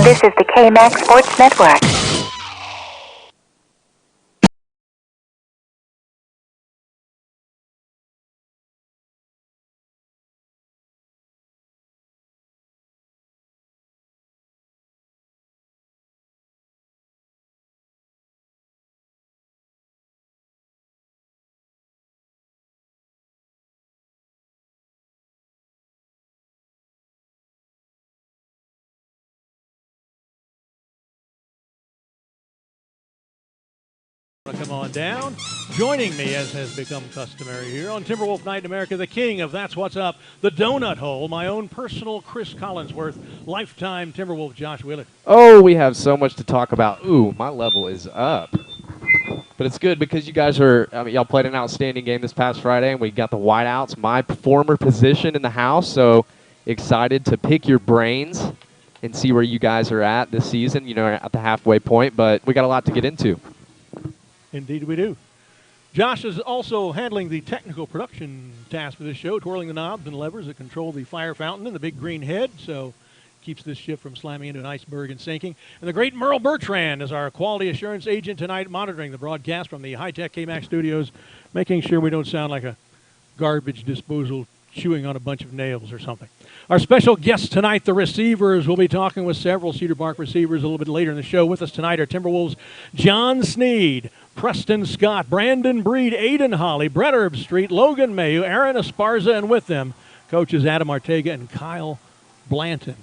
This is the KMAX Sports Network. Come on down. Joining me, as has become customary here on Timberwolf Night in America, the king of That's What's Up, the Donut Hole, my own personal Chris Collinsworth, lifetime Timberwolf Josh Willett. Oh, we have so much to talk about. Ooh, my level is up. But it's good because you guys y'all played an outstanding game this past Friday, and we got the whiteouts, my former position in the house, so excited to pick your brains and see where you guys are at this season, at the halfway point, but we got a lot to get into. Indeed we do. Josh is also handling the technical production task for this show, twirling the knobs and levers that control the fire fountain and the big green head, so keeps this ship from slamming into an iceberg and sinking. And the great Merle Bertrand is our quality assurance agent tonight, monitoring the broadcast from the high-tech KMAX studios, making sure we don't sound like a garbage disposal chewing on a bunch of nails or something. Our special guests tonight, the receivers. We'll be talking with several Cedar Park receivers a little bit later in the show. With us tonight are Timberwolves' John Sneed, Preston Scott, Brandon Breed, Aiden Holly, Brett Herbstreit, Logan Mayu, Aaron Esparza, and with them, coaches Adam Artega and Kyle Blanton.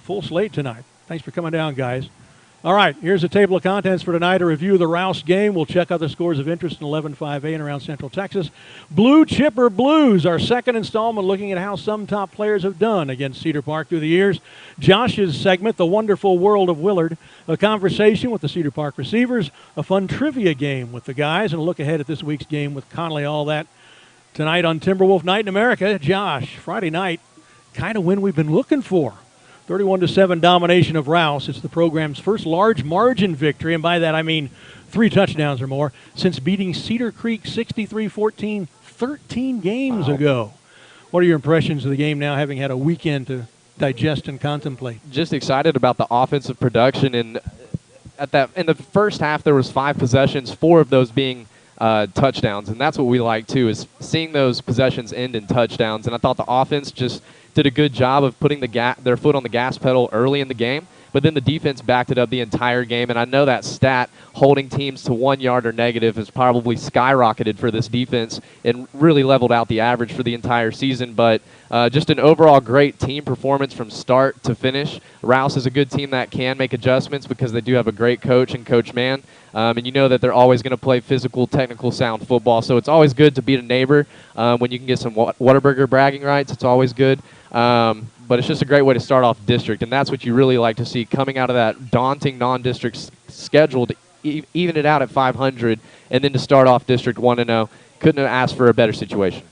Full slate tonight. Thanks for coming down, guys. All right, here's a table of contents for tonight. A review of the Rouse game. We'll check out the scores of interest in 11-5A and around Central Texas. Blue Chipper Blues, our second installment, looking at how some top players have done against Cedar Park through the years. Josh's segment, The Wonderful World of Willard. A conversation with the Cedar Park receivers. A fun trivia game with the guys. And a look ahead at this week's game with Connolly. All that tonight on Timberwolf Night in America. Josh, Friday night, kind of win we've been looking for. 31-7 domination of Rouse. It's the program's first large margin victory, and by that I mean 3 touchdowns or more, since beating Cedar Creek 63-14 13 games ago. What are your impressions of the game now, having had a weekend to digest and contemplate? Just excited about the offensive production, and in the first half there was 5 possessions, 4 of those being touchdowns, and that's what we like too, is seeing those possessions end in touchdowns. And I thought the offense just did a good job of putting their foot on the gas pedal early in the game, but then the defense backed it up the entire game. And I know that stat, holding teams to 1 yard or negative, has probably skyrocketed for this defense and really leveled out the average for the entire season. But just an overall great team performance from start to finish. Rouse is a good team that can make adjustments because they do have a great coach and Coach Mann. And you know that they're always going to play physical, technical, sound football. So it's always good to beat a neighbor when you can get some Whataburger bragging rights. It's always good. But it's just a great way to start off district, and that's what you really like to see coming out of that daunting non-district schedule to even it out at 500, and then to start off District 1-0. Couldn't have asked for a better situation.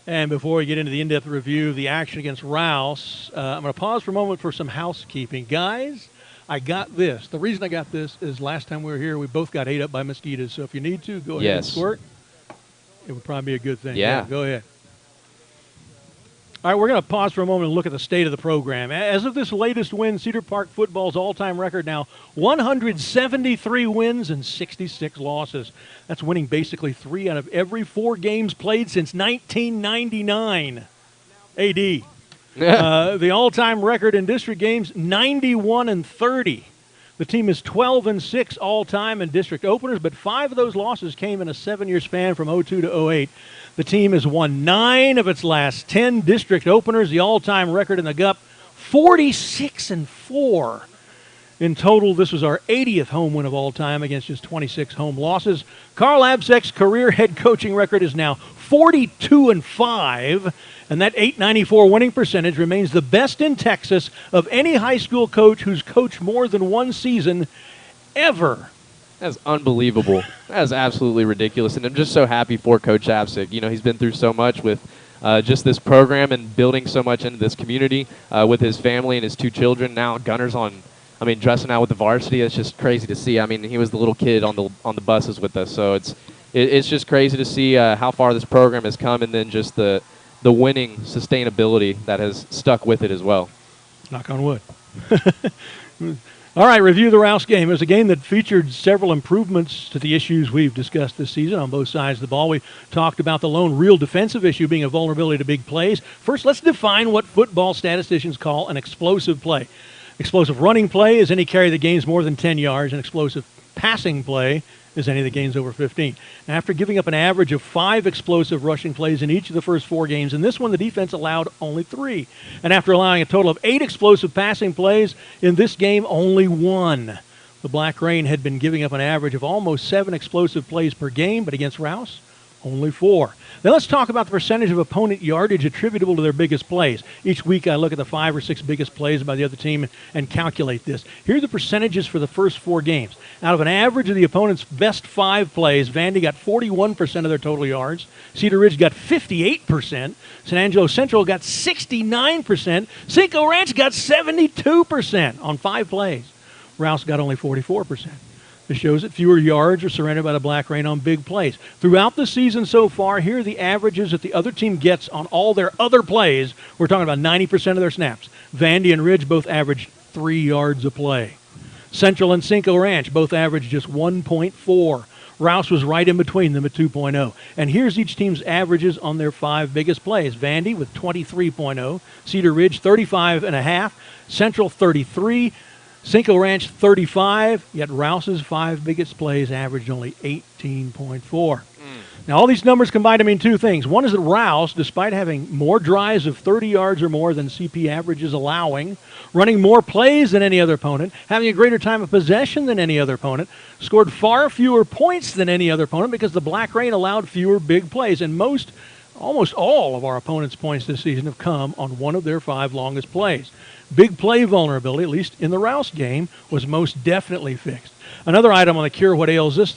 And before we get into the in-depth review of the action against Rouse, I'm going to pause for a moment for some housekeeping. Guys, I got this. The reason I got this is last time we were here, we both got ate up by mosquitoes. So if you need to, go ahead and squirt. It would probably be a good thing. Yeah. Go ahead. All right, we're going to pause for a moment and look at the state of the program. As of this latest win, Cedar Park football's all-time record now, 173 wins and 66 losses. That's winning basically 3 out of every 4 games played since 1999 AD. The all-time record in district games, 91-30. The team is 12-6 all-time in district openers, but 5 of those losses came in a 7-year span from 02 to 08. The team has won 9 of its last 10 district openers. The all-time record in the GUP, 46-4. In total, this was our 80th home win of all time against just 26 home losses. Carl Absek's career head coaching record is now 42-5, and that .894 winning percentage remains the best in Texas of any high school coach who's coached more than 1 season ever. That's unbelievable. That is absolutely ridiculous, and I'm just so happy for Coach Absek. You know, he's been through so much with just this program and building so much into this community with his family and his 2 children. Now Gunner's dressing out with the varsity. It's just crazy to see. I mean, he was the little kid on the buses with us, so it's just crazy to see how far this program has come, and then just the winning sustainability that has stuck with it as well. Knock on wood. All right, review of the Rouse game. It was a game that featured several improvements to the issues we've discussed this season on both sides of the ball. We talked about the lone real defensive issue being a vulnerability to big plays. First, let's define what football statisticians call an explosive play. Explosive running play is any carry that gains more than 10 yards, and explosive passing play is any that gains over 15. After giving up an average of 5 explosive rushing plays in each of the first 4 games, in this one the defense allowed only 3. And after allowing a total of 8 explosive passing plays, in this game only 1. The Black Rain had been giving up an average of almost 7 explosive plays per game, but against Rouse, only 4. Now let's talk about the percentage of opponent yardage attributable to their biggest plays. Each week I look at the 5 or 6 biggest plays by the other team and calculate this. Here are the percentages for the first 4 games. Out of an average of the opponent's best 5 plays, Vandy got 41% of their total yards. Cedar Ridge got 58%. San Angelo Central got 69%. Cinco Ranch got 72% on 5 plays. Rouse got only 44%. This shows that fewer yards are surrendered by the Black Rain on big plays. Throughout the season so far, here are the averages that the other team gets on all their other plays. We're talking about 90% of their snaps. Vandy and Ridge both average 3 yards a play. Central and Cinco Ranch both average just 1.4. Rouse was right in between them at 2.0. And here's each team's averages on their 5 biggest plays. Vandy with 23.0, Cedar Ridge 35.5, Central 33, Cinco Ranch 35, yet Rouse's 5 biggest plays averaged only 18.4. Now, all these numbers combine to mean 2 things. One is that Rouse, despite having more drives of 30 yards or more than CP averages allowing, running more plays than any other opponent, having a greater time of possession than any other opponent, scored far fewer points than any other opponent because the Black Rain allowed fewer big plays. And almost all of our opponents' points this season have come on one of their 5 longest plays. Big play vulnerability, at least in the Rouse game, was most definitely fixed. Another item on the Cure What Ails Us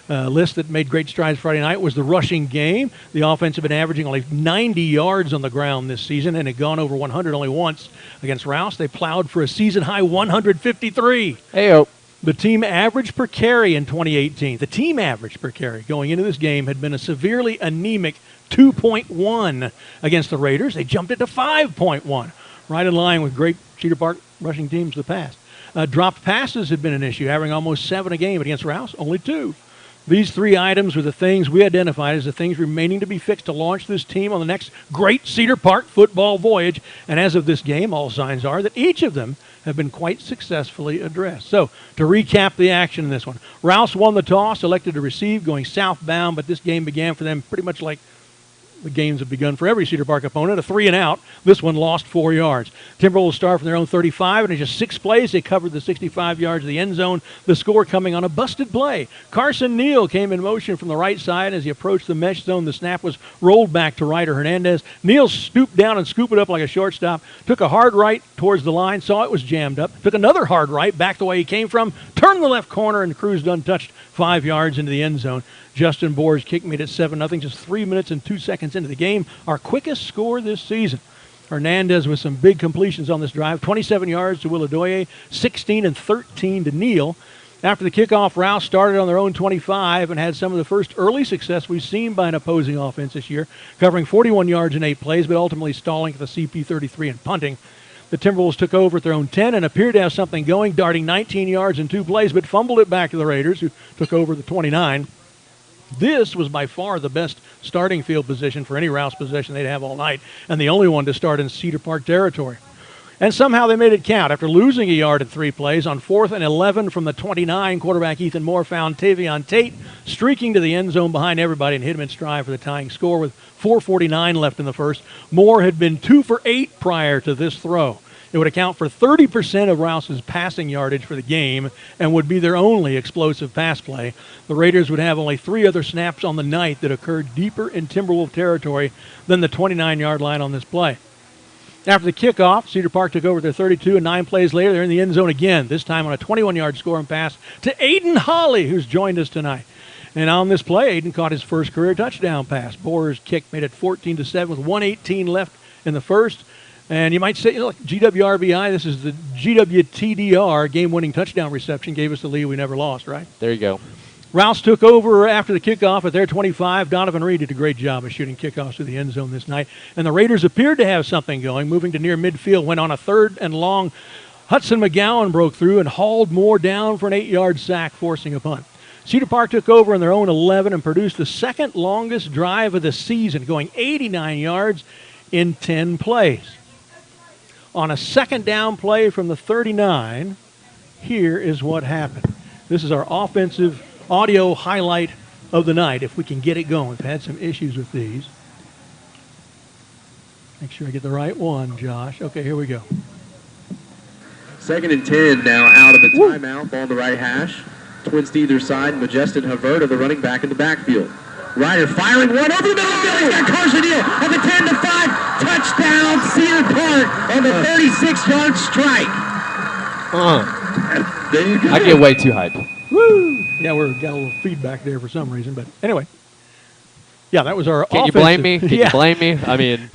list that made great strides Friday night was the rushing game. The offense had been averaging only 90 yards on the ground this season and had gone over 100 only once against Rouse. They plowed for a season-high 153. Hey-o. The team average per carry in 2018, the team average per carry going into this game had been a severely anemic 2.1 against the Raiders. They jumped it to 5.1. Right in line with great Cedar Park rushing teams of the past. Dropped passes had been an issue, averaging almost 7 a game, but against Rouse, only 2. These 3 items were the things we identified as the things remaining to be fixed to launch this team on the next great Cedar Park football voyage. And as of this game, all signs are that each of them have been quite successfully addressed. So, to recap the action in this one, Rouse won the toss, elected to receive, going southbound, but this game began for them pretty much like the games have begun for every Cedar Park opponent, a 3-and-out. This one lost 4 yards. Timberwolves start from their own 35, and in just 6 plays, they covered the 65 yards of the end zone, the score coming on a busted play. Carson Neal came in motion from the right side. As he approached the mesh zone, the snap was rolled back to Ryder Hernandez. Neal stooped down and scooped it up like a shortstop, took a hard right towards the line, saw it was jammed up, took another hard right back the way he came from, turned the left corner, and cruised untouched 5 yards into the end zone. Justin Boer's kick made it 7-0, just 3 minutes and 2 seconds into the game, our quickest score this season. Hernandez with some big completions on this drive, 27 yards to Willadoye, 16 and 13 to Neal. After the kickoff, Rouse started on their own 25 and had some of the first early success we've seen by an opposing offense this year, covering 41 yards in 8 plays, but ultimately stalling at the CP33 and punting. The Timberwolves took over at their own 10 and appeared to have something going, darting 19 yards in 2 plays, but fumbled it back to the Raiders, who took over the 29. This was by far the best starting field position for any Rouse possession they'd have all night, and the only one to start in Cedar Park territory. And somehow they made it count. After losing a yard in 3 plays, on 4th and 11 from the 29, quarterback Ethan Moore found Tavion Tate streaking to the end zone behind everybody and hit him in stride for the tying score with 4:49 left in the first. Moore had been 2 for 8 prior to this throw. It would account for 30% of Rouse's passing yardage for the game and would be their only explosive pass play. The Raiders would have only 3 other snaps on the night that occurred deeper in Timberwolf territory than the 29-yard line on this play. After the kickoff, Cedar Park took over their 32, and 9 plays later, they're in the end zone again, this time on a 21-yard scoring pass to Aiden Holly, who's joined us tonight. And on this play, Aiden caught his first career touchdown pass. Boer's kick made it 14-7 with 1:18 left in the first. And you might say, look, GWRBI, this is the GWTDR, game-winning touchdown reception, gave us the lead we never lost, right? There you go. Rouse took over after the kickoff at their 25. Donovan Reed did a great job of shooting kickoffs to the end zone this night. And the Raiders appeared to have something going, moving to near midfield, went on a 3rd and long Hudson McGowan broke through and hauled Moore down for an 8-yard sack, forcing a punt. Cedar Park took over in their own 11 and produced the second longest drive of the season, going 89 yards in 10 plays. On a second down play from the 39, here is what happened. This is our offensive audio highlight of the night, if we can get it going. We've had some issues with these. Make sure I get the right one, Josh. Okay, here we go. 2nd and 10 now out of the timeout. Ball to right hash. Twins to either side. Majestic Haverta, the running back in the backfield. Ryder firing one over the middle of the field. He's got Carson Hill at the 10 to 5. Touchdown, Cedar Park on the 36-yard strike. There you go. I get way too hyped. Woo! Yeah, we've got a little feedback there for some reason, but anyway. Yeah, that was our Can offensive. you blame me? Can Yeah. you blame me? I mean,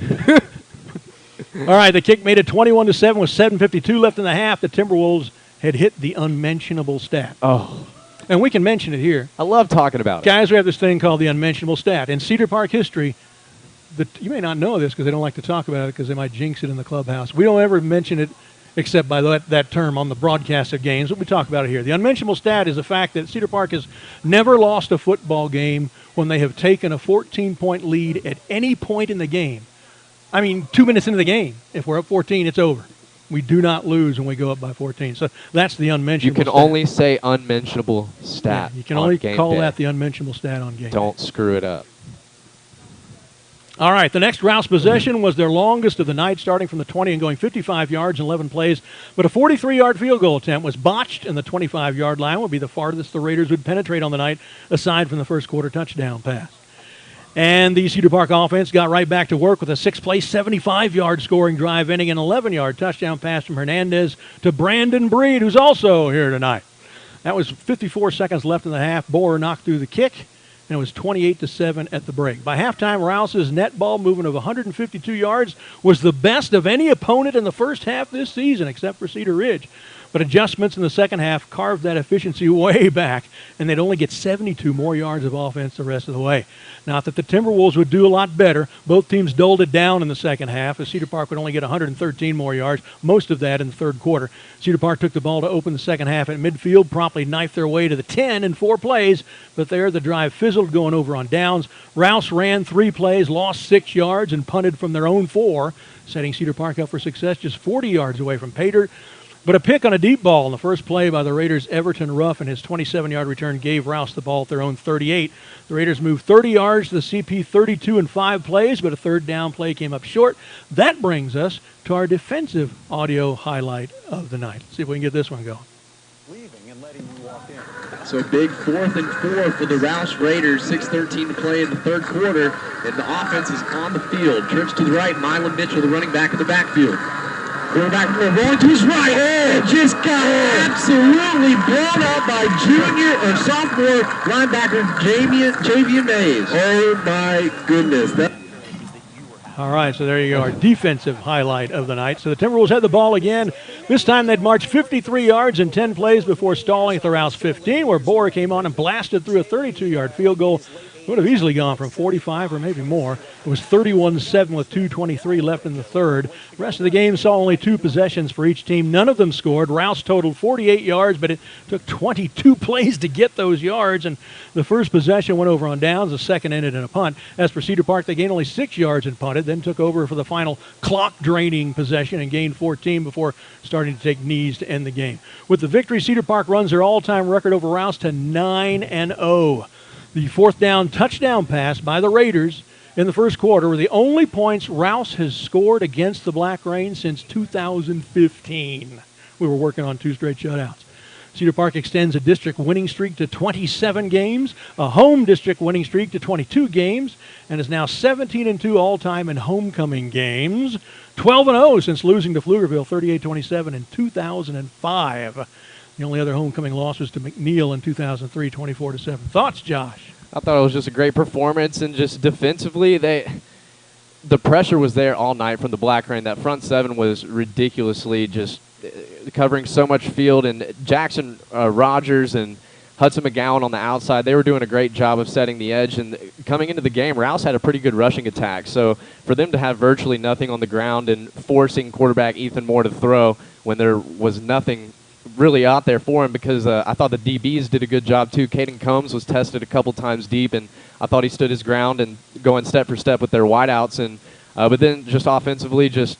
All right, the kick made it 21-7 with 7:52 left in the half. The Timberwolves had hit the unmentionable stat. oh, And we can mention it here. I love talking about it. Guys, we have this thing called the unmentionable stat. In Cedar Park history, you may not know this because they don't like to talk about it because they might jinx it in the clubhouse. We don't ever mention it except by that term on the broadcast of games, but we talk about it here. The unmentionable stat is the fact that Cedar Park has never lost a football game when they have taken a 14-point lead at any point in the game. I mean, 2 minutes into the game, if we're up 14, it's over. We do not lose when we go up by 14. So that's the unmentionable You can stat. only say unmentionable stat. Yeah, you can on only game call day. that the unmentionable stat on game. Don't screw it up. All right, the next Rouse possession was their longest of the night, starting from the 20 and going 55 yards in 11 plays. But a 43-yard field goal attempt was botched, and the 25-yard line would be the farthest the Raiders would penetrate on the night, aside from the first quarter touchdown pass. And the Cedar Park offense got right back to work with a 6-play, 75-yard scoring drive, ending an 11-yard touchdown pass from Hernandez to Brandon Breed, who's also here tonight. That was 54 seconds left in the half. Boer knocked through the kick, and it was 28-7 at the break. By halftime, Rouse's net ball movement of 152 yards was the best of any opponent in the first half this season, except for Cedar Ridge. But adjustments in the second half carved that efficiency way back, and they'd only get 72 more yards of offense the rest of the way. Not that the Timberwolves would do a lot better. Both teams doled it down in the second half, as Cedar Park would only get 113 more yards, most of that in the third quarter. Cedar Park took the ball to open the second half at midfield, promptly knifed their way to the 10 in 4 plays, but there the drive fizzled, going over on downs. Rouse ran 3 plays, lost 6 yards, and punted from their own 4, setting Cedar Park up for success just 40 yards away from pay dirt. But a pick on a deep ball in the first play by the Raiders' Everton Ruff, and his 27-yard return gave Rouse the ball at their own 38. The Raiders moved 30 yards to the CP 32 in 5 plays, but a third down play came up short. That brings us to our defensive audio highlight of the night. Let's see if we can get this one going. So big 4th and 4 for the Rouse Raiders. 6:13 to play in the third quarter, and the offense is on the field. Trips to the right, Mylon Mitchell, the running back in the backfield. Quarterback rolling to his right. Oh, just got absolutely blown up by sophomore linebacker Javian Mays. Oh my goodness. All right, so there you go, our defensive highlight of the night. So the Timberwolves had the ball again. This time they'd marched 53 yards in 10 plays before stalling at the Rouse 15, where Boer came on and blasted through a 32-yard field goal. Would have easily gone from 45 or maybe more. It was 31-7 with 2:23 left in the third. The rest of the game saw only 2 possessions for each team. None of them scored. Rouse totaled 48 yards, but it took 22 plays to get those yards. And the first possession went over on downs. The second ended in a punt. As for Cedar Park, they gained only 6 yards and punted, then took over for the final clock-draining possession and gained 14 before starting to take knees to end the game. With the victory, Cedar Park runs their all-time record over Rouse to 9-0. The 4th down touchdown pass by the Raiders in the first quarter were the only points Rouse has scored against the Black Rain since 2015. We were working on 2 straight shutouts. Cedar Park extends a district winning streak to 27 games, a home district winning streak to 22 games, and is now 17-2 all-time in homecoming games, 12-0 since losing to Pflugerville 38-27 in 2005. The only other homecoming loss was to McNeil in 2003, 24-7. Thoughts, Josh? I thought it was just a great performance, and just defensively, the pressure was there all night from the Black Rain. That front 7 was ridiculously just covering so much field, and Jackson Rogers and Hudson McGowan on the outside, they were doing a great job of setting the edge. And coming into the game, Rouse had a pretty good rushing attack. So for them to have virtually nothing on the ground and forcing quarterback Ethan Moore to throw when there was nothing really out there for him, because I thought the DBs did a good job too. Caden Combs was tested a couple times deep, and I thought he stood his ground and going step for step with their wideouts. And but then just offensively, just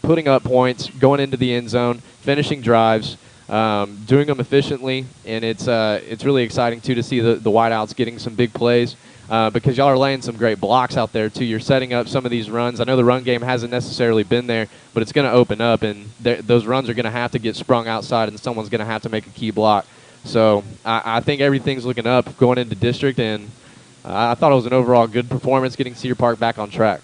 putting up points, going into the end zone, finishing drives, doing them efficiently, and it's really exciting too to see the wideouts getting some big plays. Because y'all are laying some great blocks out there, too. You're setting up some of these runs. I know the run game hasn't necessarily been there, but it's going to open up, and those runs are going to have to get sprung outside, and someone's going to have to make a key block. So I think everything's looking up going into district, and I thought it was an overall good performance getting Cedar Park back on track.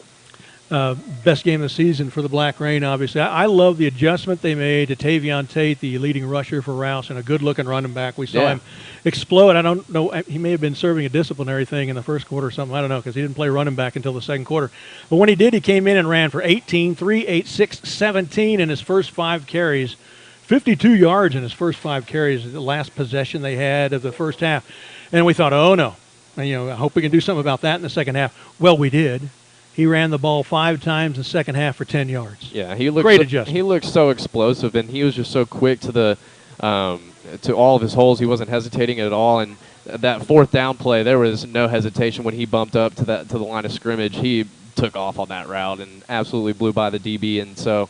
Best game of the season for the Black Rain, obviously. I love the adjustment they made to Tavion Tate, the leading rusher for Rouse, and a good-looking running back. We saw him explode. I don't know. He may have been serving a disciplinary thing in the first quarter or something. I don't know, because he didn't play running back until the second quarter. But when he did, he came in and ran for 18, 3, 8, 6, 17 in his first 5 carries. 52 yards in his first 5 carries, the last possession they had of the first half. And we thought, oh, no. And, I hope we can do something about that in the second half. Well, we did. He ran the ball 5 times in the second half for 10 yards. Yeah, he looked great adjustment. He looked so explosive, and he was just so quick to the to all of his holes. He wasn't hesitating at all. And that 4th down play, there was no hesitation when he bumped up to the line of scrimmage. He took off on that route and absolutely blew by the DB. And so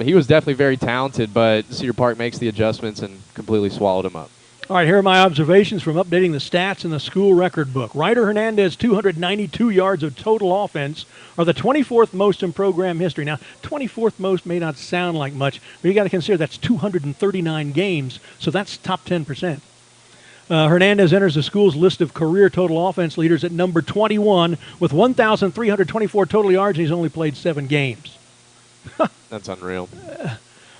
he was definitely very talented, but Cedar Park makes the adjustments and completely swallowed him up. All right, here are my observations from updating the stats in the school record book. Ryder Hernandez, 292 yards of total offense, are the 24th most in program history. Now, 24th most may not sound like much, but you got to consider that's 239 games, so that's top 10%. Hernandez enters the school's list of career total offense leaders at number 21 with 1,324 total yards, and he's only played 7 games. That's unreal.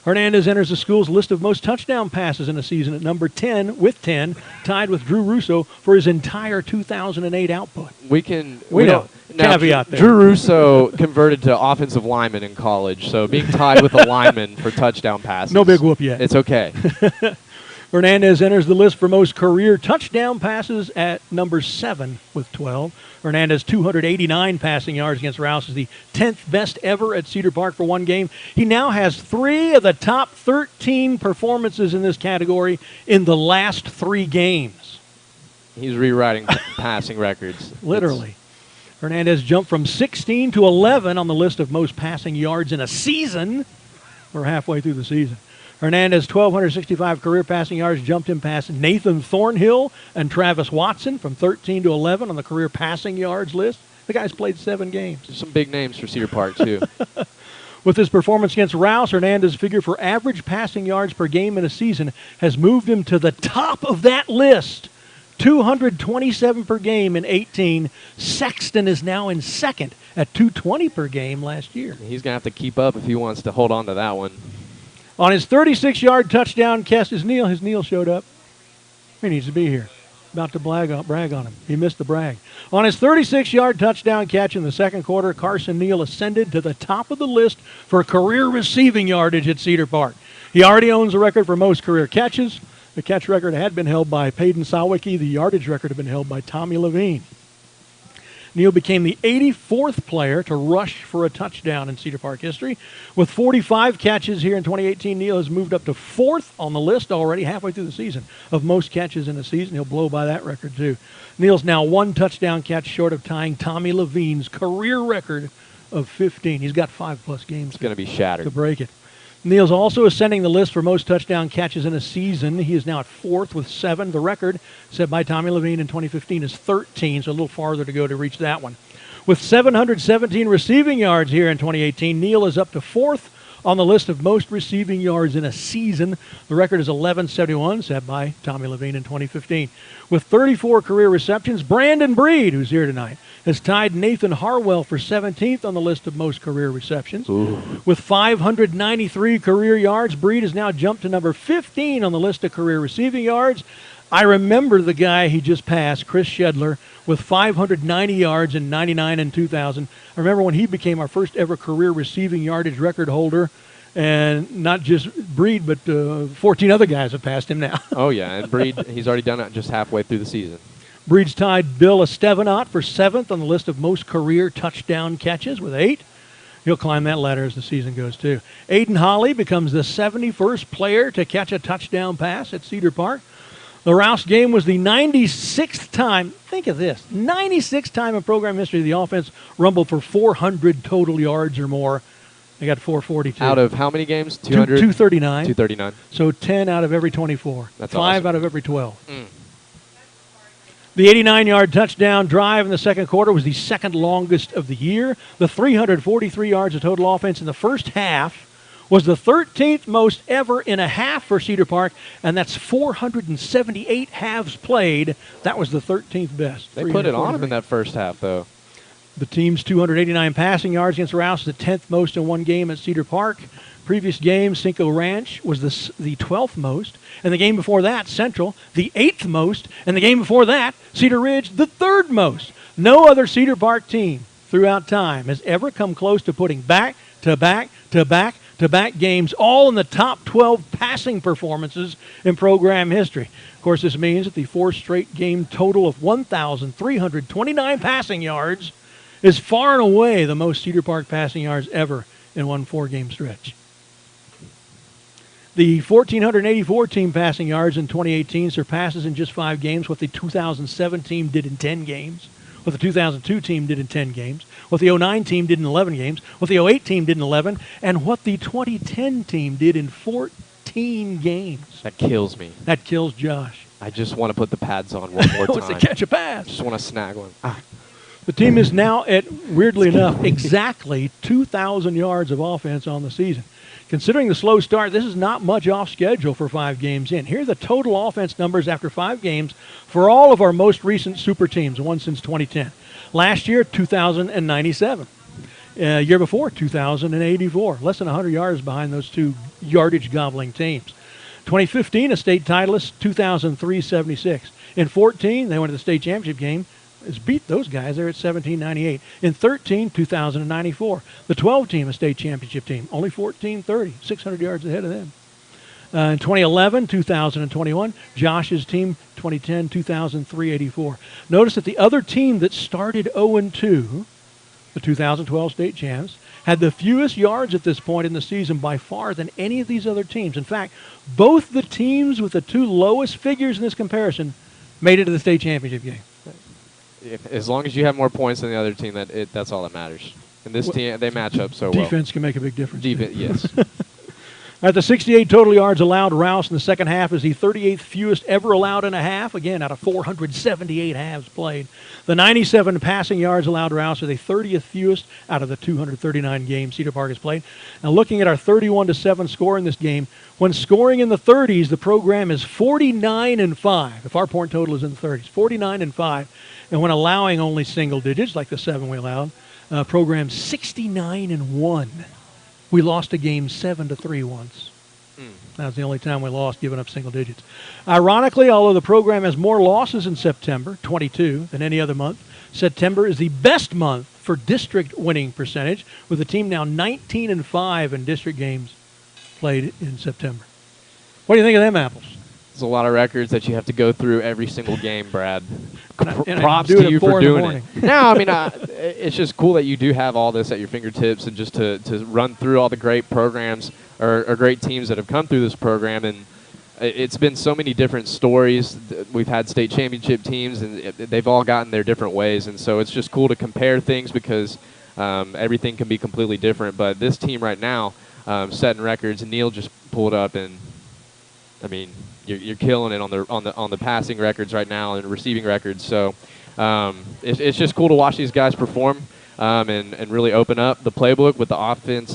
Hernandez enters the school's list of most touchdown passes in a season at number 10 with 10, tied with Drew Russo for his entire 2008 output. We don't caveat there. Drew Russo converted to offensive lineman in college, so being tied with a lineman for touchdown passes. No big whoop yet. It's okay. Hernandez enters the list for most career touchdown passes at number 7 with 12. Hernandez, 289 passing yards against Rouse, is the 10th best ever at Cedar Park for one game. He now has 3 of the top 13 performances in this category in the last 3 games. He's rewriting passing records. Literally. Hernandez jumped from 16 to 11 on the list of most passing yards in a season. We're halfway through the season. Hernandez, 1,265 career passing yards, jumped him past Nathan Thornhill and Travis Watson from 13 to 11 on the career passing yards list. The guy's played 7 games. There's some big names for Cedar Park, too. With his performance against Rouse, Hernandez's figure for average passing yards per game in a season has moved him to the top of that list. 227 per game in 18. Sexton is now in second at 220 per game last year. He's going to have to keep up if he wants to hold on to that one. On his 36-yard touchdown catch, his Neil showed up. He needs to be here. About to brag on him. He missed the brag. On his 36-yard touchdown catch in the second quarter, Carson Neal ascended to the top of the list for career receiving yardage at Cedar Park. He already owns the record for most career catches. The catch record had been held by Peyton Sawicki. The yardage record had been held by Tommy Levine. Neal became the 84th player to rush for a touchdown in Cedar Park history. With 45 catches here in 2018, Neal has moved up to 4th on the list already halfway through the season of most catches in a season. He'll blow by that record, too. Neal's now 1 touchdown catch short of tying Tommy Levine's career record of 15. He's got 5+ games. It's going to be shattered to break it. Neal's also ascending the list for most touchdown catches in a season. He is now at 4th with 7. The record set by Tommy Levine in 2015 is 13, so a little farther to go to reach that one. With 717 receiving yards here in 2018, Neal is up to 4th on the list of most receiving yards in a season. The record is 1171, set by Tommy Levine in 2015. With 34 career receptions, Brandon Breed, who's here tonight, has tied Nathan Harwell for 17th on the list of most career receptions. Ooh. With 593 career yards, Breed has now jumped to number 15 on the list of career receiving yards. I remember the guy he just passed, Chris Shedler, with 590 yards in 99 and 2000. I remember when he became our first ever career receiving yardage record holder. And not just Breed, but 14 other guys have passed him now. Oh, yeah, and Breed, he's already done it just halfway through the season. Breed's tied Bill Estevanot for 7th on the list of most career touchdown catches with 8. He'll climb that ladder as the season goes, too. Aiden Holly becomes the 71st player to catch a touchdown pass at Cedar Park. The Rouse game was the 96th time, think of this, 96th time in program history the offense rumbled for 400 total yards or more. They got 442. Out of how many games? 200? 239. 239. So 10 out of every 24. That's 5 awesome. out of every 12. The 89-yard touchdown drive in the second quarter was the second longest of the year. The 343 yards of total offense in the first half was the 13th most ever in a half for Cedar Park, and that's 478 halves played. That was the 13th best. They put it on him in that first half, though. The team's 289 passing yards against Rouse is the 10th most in one game at Cedar Park. Previous game, Cinco Ranch was the 12th most, and the game before that, Central, the 8th most, and the game before that, Cedar Ridge, the 3rd most. No other Cedar Park team throughout time has ever come close to putting back-to-back games all in the top 12 passing performances in program history. Of course, this means that the 4 straight game total of 1,329 passing yards is far and away the most Cedar Park passing yards ever in one 4-game stretch. The 1,484 team passing yards in 2018 surpasses in just 5 games what the 2007 team did in 10 games, what the 2002 team did in 10 games, what the 09 team did in 11 games, what the 08 team did in 11, and what the 2010 team did in 14 games. That kills me. That kills Josh. I just want to put the pads on one more time. Wants to catch a pass. Just want to snag one. The team is now at, weirdly enough, exactly 2,000 yards of offense on the season. Considering the slow start, this is not much off schedule for 5 games in. Here are the total offense numbers after 5 games for all of our most recent super teams, the ones since 2010. Last year, 2,097. Year before, 2,084. Less than 100 yards behind those 2 yardage-gobbling teams. 2015, a state titleist, 2,376. In 14, they went to the state championship game. Has beat those guys. They're at 1798. In 13, 2,094. The 12 team, a state championship team, only 1,430, 600 yards ahead of them. In 2011, 2,021. Josh's team, 2010, 2,384. Notice that the other team that started 0-2, the 2012 state champs, had the fewest yards at this point in the season by far than any of these other teams. In fact, both the teams with the 2 lowest figures in this comparison made it to the state championship game. As long as you have more points than the other team, that's all that matters. And this team, they match up so well. Defense can make a big difference. Yes. At the 68 total yards allowed, Rouse in the second half is the 38th fewest ever allowed in a half, again, out of 478 halves played. The 97 passing yards allowed, Rouse are the 30th fewest out of the 239 games Cedar Park has played. Now, looking at our 31-7 score in this game, when scoring in the 30s, the program is 49-5. If our point total is in the 30s, 49-5. And when allowing only single digits, like the 7 we allowed, program 69-1. We lost a game 7-3 once. That was the only time we lost, giving up single digits. Ironically, although the program has more losses in September, 22, than any other month, September is the best month for district winning percentage, with the team now 19-5 in district games played in September. What do you think of them apples? There's a lot of records that you have to go through every single game, Brad. And Props to you for doing it. No, I mean, it's just cool that you do have all this at your fingertips, and just to run through all the great programs or great teams that have come through this program. And it's been so many different stories. We've had state championship teams, and they've all gotten their different ways. And so it's just cool to compare things, because everything can be completely different. But this team right now, setting records, and Neil just pulled up, and I mean, you're killing it on the passing records right now and receiving records. So it's just cool to watch these guys perform and really open up the playbook with the offense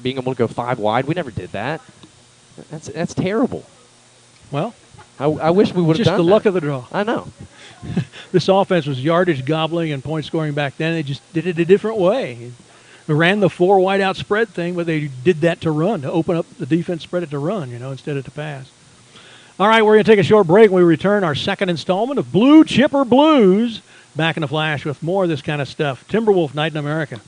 being able to go 5 wide. We never did that. That's terrible. Well, I wish we would have done that. Just the luck of the draw. I know. This offense was yardage gobbling and point scoring back then. They just did it a different way. They ran the 4 wide out spread thing, but they did that to run, to open up the defense, spread it to run, instead of to pass. All right, we're going to take a short break. When we return, our second installment of Blue Chipper Blues. Back in a flash with more of this kind of stuff. Timberwolf Night in America.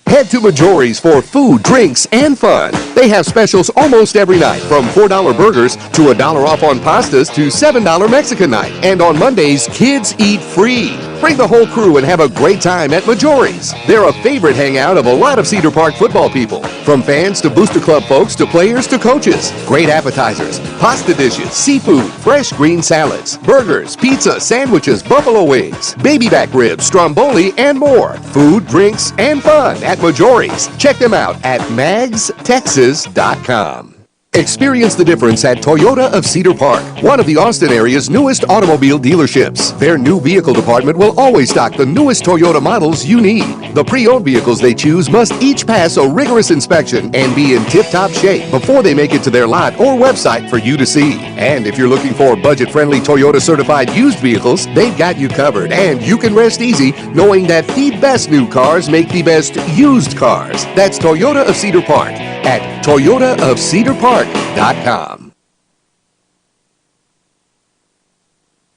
Head to Majori's for food, drinks, and fun. They have specials almost every night, from $4 burgers to $1 off on pastas to $7 Mexican night. And on Mondays, kids eat free. Bring the whole crew and have a great time at Majori's. They're a favorite hangout of a lot of Cedar Park football people, from fans to Booster Club folks to players to coaches. Great appetizers, pasta dishes, seafood, fresh green salads, burgers, pizza, sandwiches, buffalo wings, baby back ribs, stromboli, and more. Food, drinks, and fun at Majori's. Check them out at magstexas.com. Experience the difference at Toyota of Cedar Park, one of the Austin area's newest automobile dealerships. Their new vehicle department will always stock the newest Toyota models you need. The pre-owned vehicles they choose must each pass a rigorous inspection and be in tip-top shape before they make it to their lot or website for you to see. And if you're looking for budget-friendly Toyota certified used vehicles, they've got you covered, and you can rest easy knowing that the best new cars make the best used cars. That's Toyota of Cedar Park at toyotaofcedarpark.com.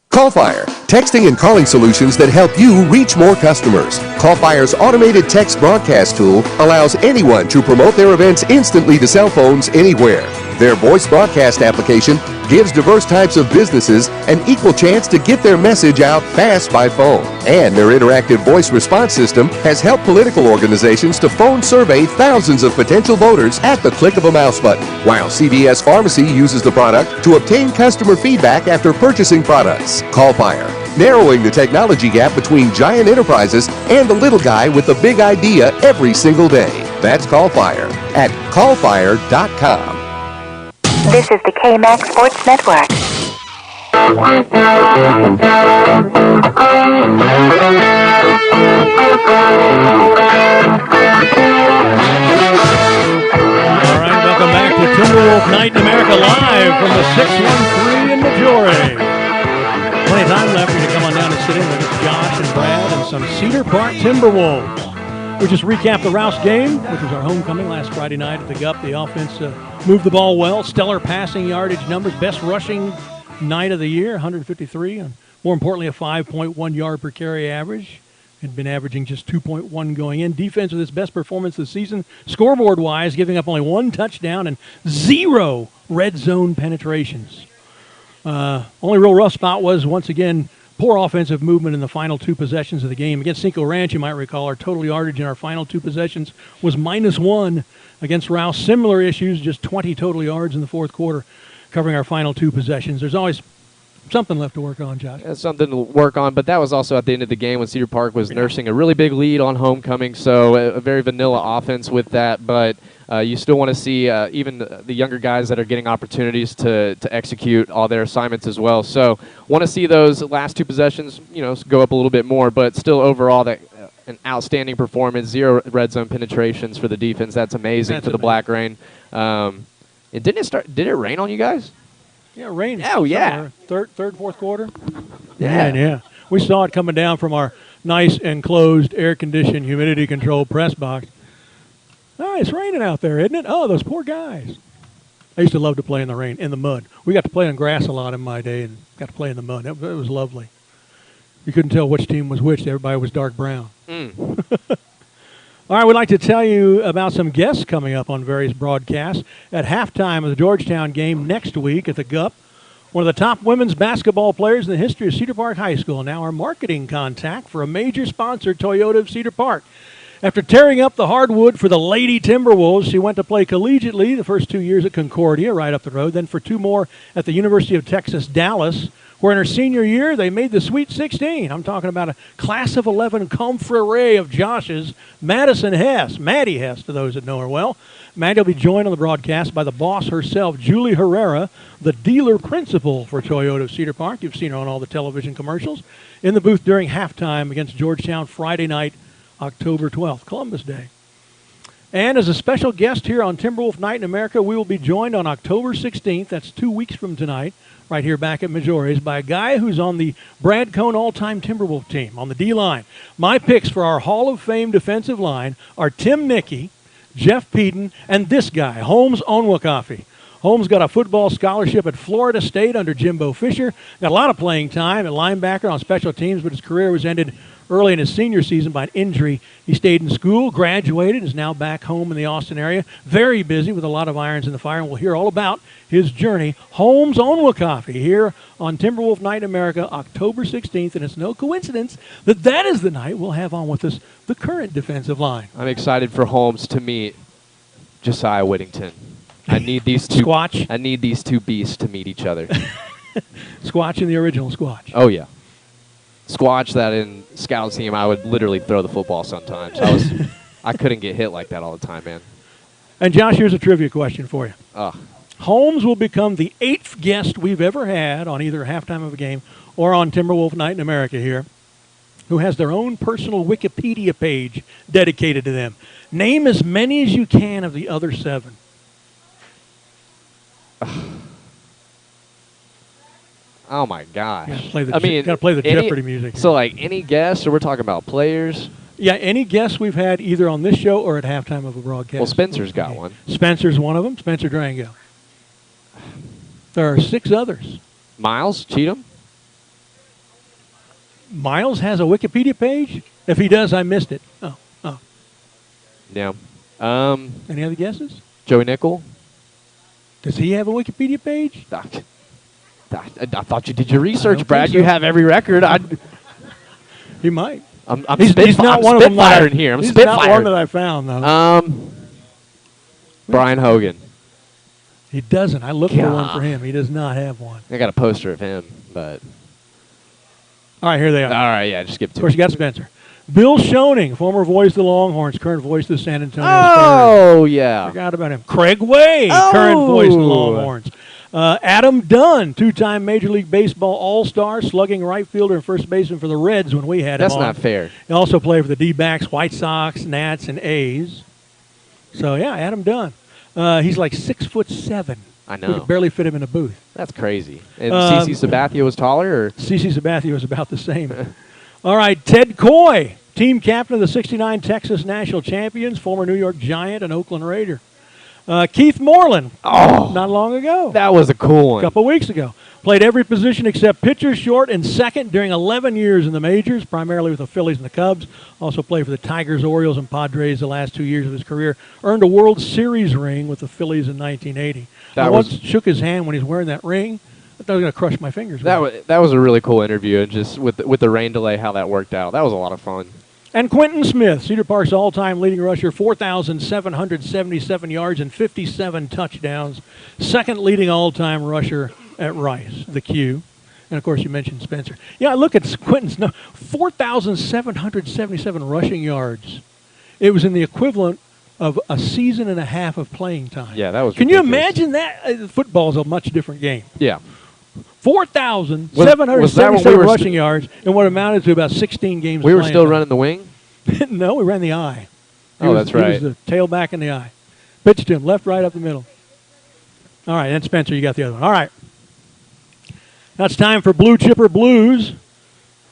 CallFire, texting and calling solutions that help you reach more customers. CallFire's automated text broadcast tool allows anyone to promote their events instantly to cell phones anywhere. Their voice broadcast application gives diverse types of businesses an equal chance to get their message out fast by phone. And their interactive voice response system has helped political organizations to phone survey thousands of potential voters at the click of a mouse button, while CVS Pharmacy uses the product to obtain customer feedback after purchasing products. CallFire, narrowing the technology gap between giant enterprises and the little guy with a big idea every single day. That's CallFire at callfire.com. This is the KMAX Sports Network. All right, welcome back to Timberwolf Night in America live from the 613 in Majority. Plenty of time left for you to come on down and sit in with us, Josh and Brad and some Cedar Park Timberwolves. We just recapped the Rouse game, which was our homecoming last Friday night at the GUP. The offense moved the ball well, stellar passing yardage numbers, best rushing night of the year, 153, and more importantly, a 5.1 yard per carry average. Had been averaging just 2.1 going in. Defense with its best performance this season, scoreboard-wise, giving up only 1 touchdown and 0 red zone penetrations. Only real rough spot was, once again, poor offensive movement in the final 2 possessions of the game. Against Cinco Ranch, you might recall, our total yardage in our final 2 possessions was -1. Against Rouse, similar issues, just 20 total yards in the fourth quarter, covering our final 2 possessions. There's always something left to work on, Josh. Yeah, something to work on, but that was also at the end of the game when Cedar Park was nursing a really big lead on homecoming, so a very vanilla offense with that, but you still want to see even the younger guys that are getting opportunities to execute all their assignments as well. So want to see those last 2 possessions, go up a little bit more, but still overall that an outstanding performance, 0 red zone penetrations for the defense. That's amazing for the Black Rain. Did it rain on you guys? Yeah, rain. Oh, yeah. Third, fourth quarter. Yeah. Yeah. We saw it coming down from our nice enclosed, air-conditioned, humidity-controlled press box. Oh, it's raining out there, isn't it? Oh, those poor guys. I used to love to play in the rain, in the mud. We got to play on grass a lot in my day and got to play in the mud. It was lovely. You couldn't tell which team was which. Everybody was dark brown. All right, we'd like to tell you about some guests coming up on various broadcasts at halftime of the Georgetown game next week at the GUP. One of the top women's basketball players in the history of Cedar Park High School, now our marketing contact for a major sponsor, Toyota of Cedar Park. After tearing up the hardwood for the Lady Timberwolves, she went to play collegiately the first 2 years at Concordia, right up the road, then for 2 more at the University of Texas, Dallas, where in her senior year they made the Sweet 16. I'm talking about a class of 11 confrere of Josh's, Madison Hess, Maddie Hess, to those that know her well. Maddie will be joined on the broadcast by the boss herself, Julie Herrera, the dealer principal for Toyota of Cedar Park. You've seen her on all the television commercials. In the booth during halftime against Georgetown Friday night, October 12th, Columbus Day. And as a special guest here on Timberwolf Night in America, we will be joined on October 16th, that's 2 weeks from tonight, right here back at Majori's, by a guy who's on the Brad Cone all-time Timberwolf team on the D-line. My picks for our Hall of Fame defensive line are Tim Nickey, Jeff Peden, and this guy, Holmes Onwukafe. Holmes got a football scholarship at Florida State under Jimbo Fisher. Got a lot of playing time at linebacker on special teams, but his career was ended early in his senior season by an injury. He stayed in school, graduated, is now back home in the Austin area. Very busy with a lot of irons in the fire, and we'll hear all about his journey. Holmes Onwukafe here on Timberwolf Night in America, October 16th, and it's no coincidence that that is the night we'll have on with us the current defensive line. I'm excited for Holmes to meet Josiah Whittington. I need these two. Squatch. I need these two beasts to meet each other. Squatch and the original Squatch. Oh yeah, Squatch that in scout team I would literally throw the football sometimes. I couldn't get hit like that all the time, man. And Josh, here's a trivia question for you. Ugh. Holmes will become the 8th guest we've ever had on either halftime of a game or on Timberwolf Night in America here who has their own personal Wikipedia page dedicated to them. Name as many as you can of the other 7. Oh my gosh! Gotta play the any- Jeopardy music. So like any guess, or we're talking about players? Yeah, any guests we've had either on this show or at halftime of a broadcast. Well, Spencer's got one. Spencer's one of them. Spencer Durango. There are 6 others. Miles Cheatham. Miles has a Wikipedia page. If he does, I missed it. Oh. Yeah. Any other guesses? Joey Nickel. Does he have a Wikipedia page? I thought you did your I research, don't Brad. think so. You have every record. He might. He's not one of them. spitfiring here. I'm He's spitfiring. not one that I found though. Brian Hogan. He doesn't. I looked for one God. for him. He does not have one. I got a poster of him, but All right, here they all are. right, yeah, just skip Of to course, it. you got Spencer. Bill Schoening, former voice of the Longhorns, current voice of the San Antonio Spurs. Oh yeah. Forgot about him. Craig Way, current voice of the Longhorns. Adam Dunn, 2-time Major League Baseball All-Star, slugging right fielder and first baseman for the Reds when we had him That's on. not fair. He also played for the D-backs, White Sox, Nats, and A's. So, yeah, Adam Dunn. He's like 6'7". I We know. could barely fit him in a booth. That's crazy. And CC Sabathia was taller, or CC Sabathia was about the same. All right, Ted Coy, team captain of the 69 Texas National Champions, former New York Giant and Oakland Raider. Keith Moreland, not long ago. that was a cool A one. couple weeks ago. Played every position except pitcher, short, and second during 11 years in the majors, primarily with the Phillies and the Cubs. Also played for the Tigers, Orioles, and Padres the last 2 years of his career. Earned a World Series ring with the Phillies in 1980. I once shook his hand when he's wearing that ring. I thought I was going to crush my fingers. That was a really cool interview, and just with the rain delay, how that worked out. That was a lot of fun. And Quentin Smith, Cedar Park's all-time leading rusher, 4,777 yards and 57 touchdowns. Second leading all-time rusher at Rice, the Q. And, of course, you mentioned Spencer. Yeah, look at Quentin's 4,777 rushing yards. It was in the equivalent of a season and a half of playing time. Yeah, that was Can you ridiculous. imagine that? Football is a much different game. Yeah. 4,777 rushing yards and what amounted to about 16 games We were playing still time. running the wing? No, we ran the I. Oh, that's right. He was the tailback in the I. Pitched to him, left, right, up the middle. All right, and Spencer, you got the other one. All right. Now it's time for Blue Chipper Blues.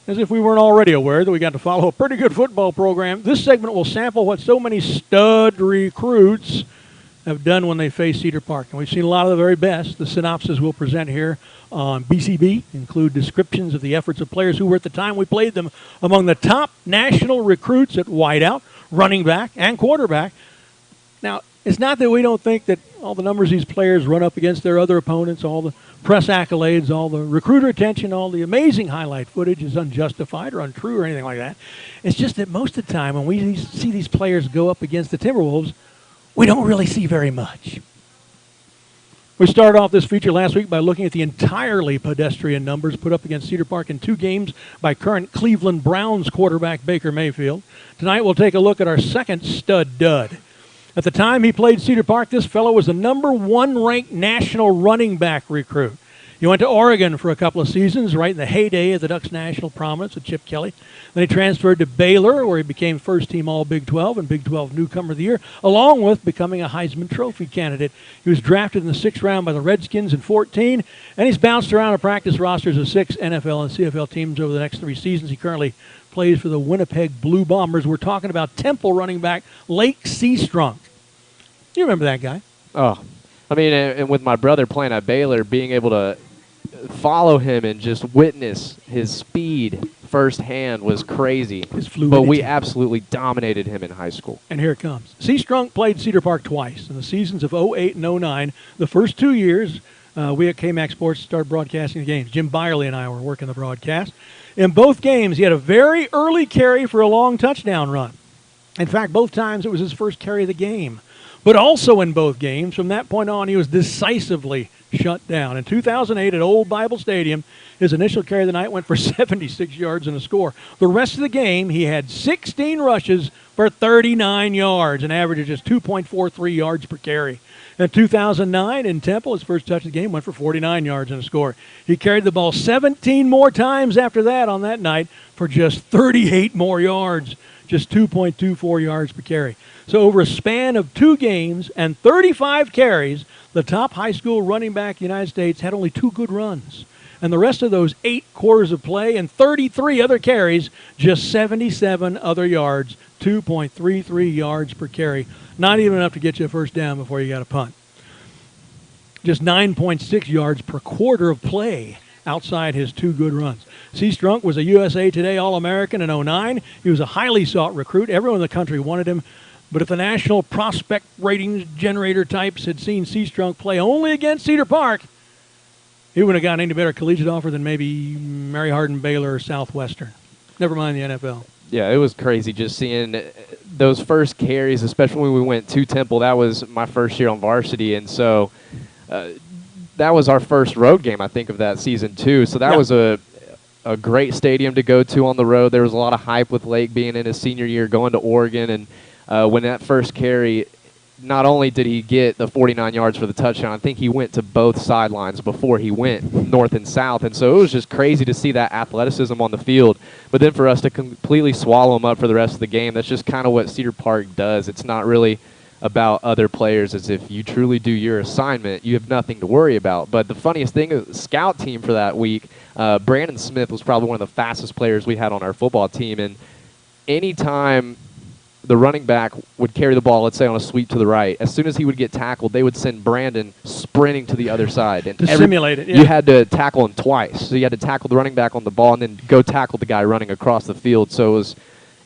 As if we weren't already aware that we got to follow a pretty good football program, this segment will sample what so many stud recruits have done when they face Cedar Park. And we've seen a lot of the very best. The synopses we'll present here on BCB include descriptions of the efforts of players who were at the time we played them among the top national recruits at wideout, running back, and quarterback. Now, it's not that we don't think that all the numbers these players run up against their other opponents, all the press accolades, all the recruiter attention, all the amazing highlight footage is unjustified or untrue or anything like that. It's just that most of the time when we see these players go up against the Timberwolves, we don't really see very much. We started off this feature last week by looking at the entirely pedestrian numbers put up against Cedar Park in 2 games by current Cleveland Browns quarterback Baker Mayfield. Tonight we'll take a look at our second stud dud. At the time he played Cedar Park, this fellow was the #1 ranked national running back recruit. He went to Oregon for a couple of seasons, right in the heyday of the Ducks' national prominence with Chip Kelly. Then he transferred to Baylor, where he became first-team All-Big 12 and Big 12 Newcomer of the Year, along with becoming a Heisman Trophy candidate. He was drafted in the 6th round by the Redskins in 2014, and he's bounced around the practice rosters of 6 NFL and CFL teams over the next 3 seasons. He currently plays for the Winnipeg Blue Bombers. We're talking about Temple running back Lake Seastrunk. You remember that guy? Oh, I mean, and with my brother playing at Baylor, being able to follow him and just witness his speed firsthand was crazy. His But fluidity. we absolutely dominated him in high school. And here it comes. C. Strunk played Cedar Park twice in the seasons of 08 and 09. The first 2 years, we at KMAX Sports started broadcasting the games. Jim Byerly and I were working the broadcast. In both games, he had a very early carry for a long touchdown run. In fact, both times it was his first carry of the game. But also in both games, from that point on, he was decisively shut down. In 2008 at Old Bible Stadium, his initial carry of the night went for 76 yards and a score. The rest of the game, he had 16 rushes for 39 yards, an average of just 2.43 yards per carry. In 2009 in Temple, his first touch of the game went for 49 yards and a score. He carried the ball 17 more times after that on that night for just 38 more yards, just 2.24 yards per carry. So over a span of 2 games and 35 carries, the top high school running back in the United States had only 2 good runs. And the rest of those 8 quarters of play and 33 other carries, just 77 other yards, 2.33 yards per carry. Not even enough to get you a first down before you got a punt. Just 9.6 yards per quarter of play outside his 2 good runs. C. Strunk was a USA Today All-American in 09. He was a highly sought recruit. Everyone in the country wanted him. But if the national prospect ratings generator types had seen C. Strunk play only against Cedar Park, he wouldn't have gotten any better collegiate offer than maybe Mary Hardin, Baylor, or Southwestern. Never mind the NFL. Yeah, it was crazy just seeing those first carries, especially when we went to Temple. That was my first year on varsity, and so that was our first road game, I think, of that season too. So that was a great stadium to go to on the road. There was a lot of hype with Lake being in his senior year, going to Oregon, and when that first carry, not only did he get the 49 yards for the touchdown, I think he went to both sidelines before he went north and south. And so it was just crazy to see that athleticism on the field. But then for us to completely swallow him up for the rest of the game, that's just kind of what Cedar Park does. It's not really about other players. As if you truly do your assignment, you have nothing to worry about. But the funniest thing is the scout team for that week, Brandon Smith was probably one of the fastest players we had on our football team. And anytime the running back would carry the ball, let's say on a sweep to the right, as soon as he would get tackled, they would send Brandon sprinting to the other side. And to simulate it, yeah. You had to tackle him twice. So you had to tackle the running back on the ball and then go tackle the guy running across the field. So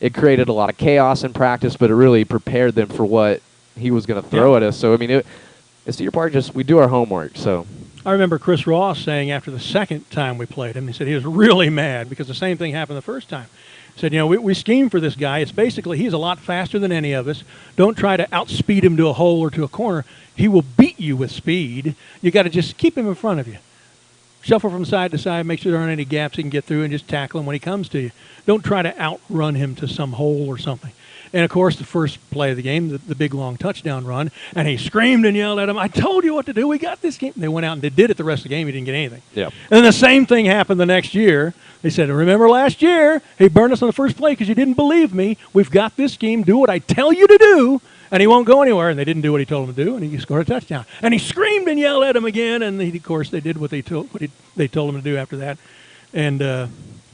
it created a lot of chaos in practice, but it really prepared them for what he was going to throw at us. So, I mean, at Cedar Park, we do our homework. So I remember Chris Ross saying after the second time we played him, he said he was really mad because the same thing happened the first time. Said, we schemed for this guy. It's basically he's a lot faster than any of us. Don't try to outspeed him to a hole or to a corner. He will beat you with speed. You got to just keep him in front of you. Shuffle from side to side, make sure there aren't any gaps he can get through, and just tackle him when he comes to you. Don't try to outrun him to some hole or something. And, of course, the first play of the game, the big, long touchdown run, and he screamed and yelled at him, "I told you what to do. We got this game." And they went out and they did it the rest of the game. He didn't get anything. Yeah. And the same thing happened the next year. They said, "Remember last year? He burned us on the first play because you didn't believe me. We've got this scheme. Do what I tell you to do, and he won't go anywhere." And they didn't do what he told him to do, and he scored a touchdown. And he screamed and yelled at him again, and of course they did what they told him to do after that, and it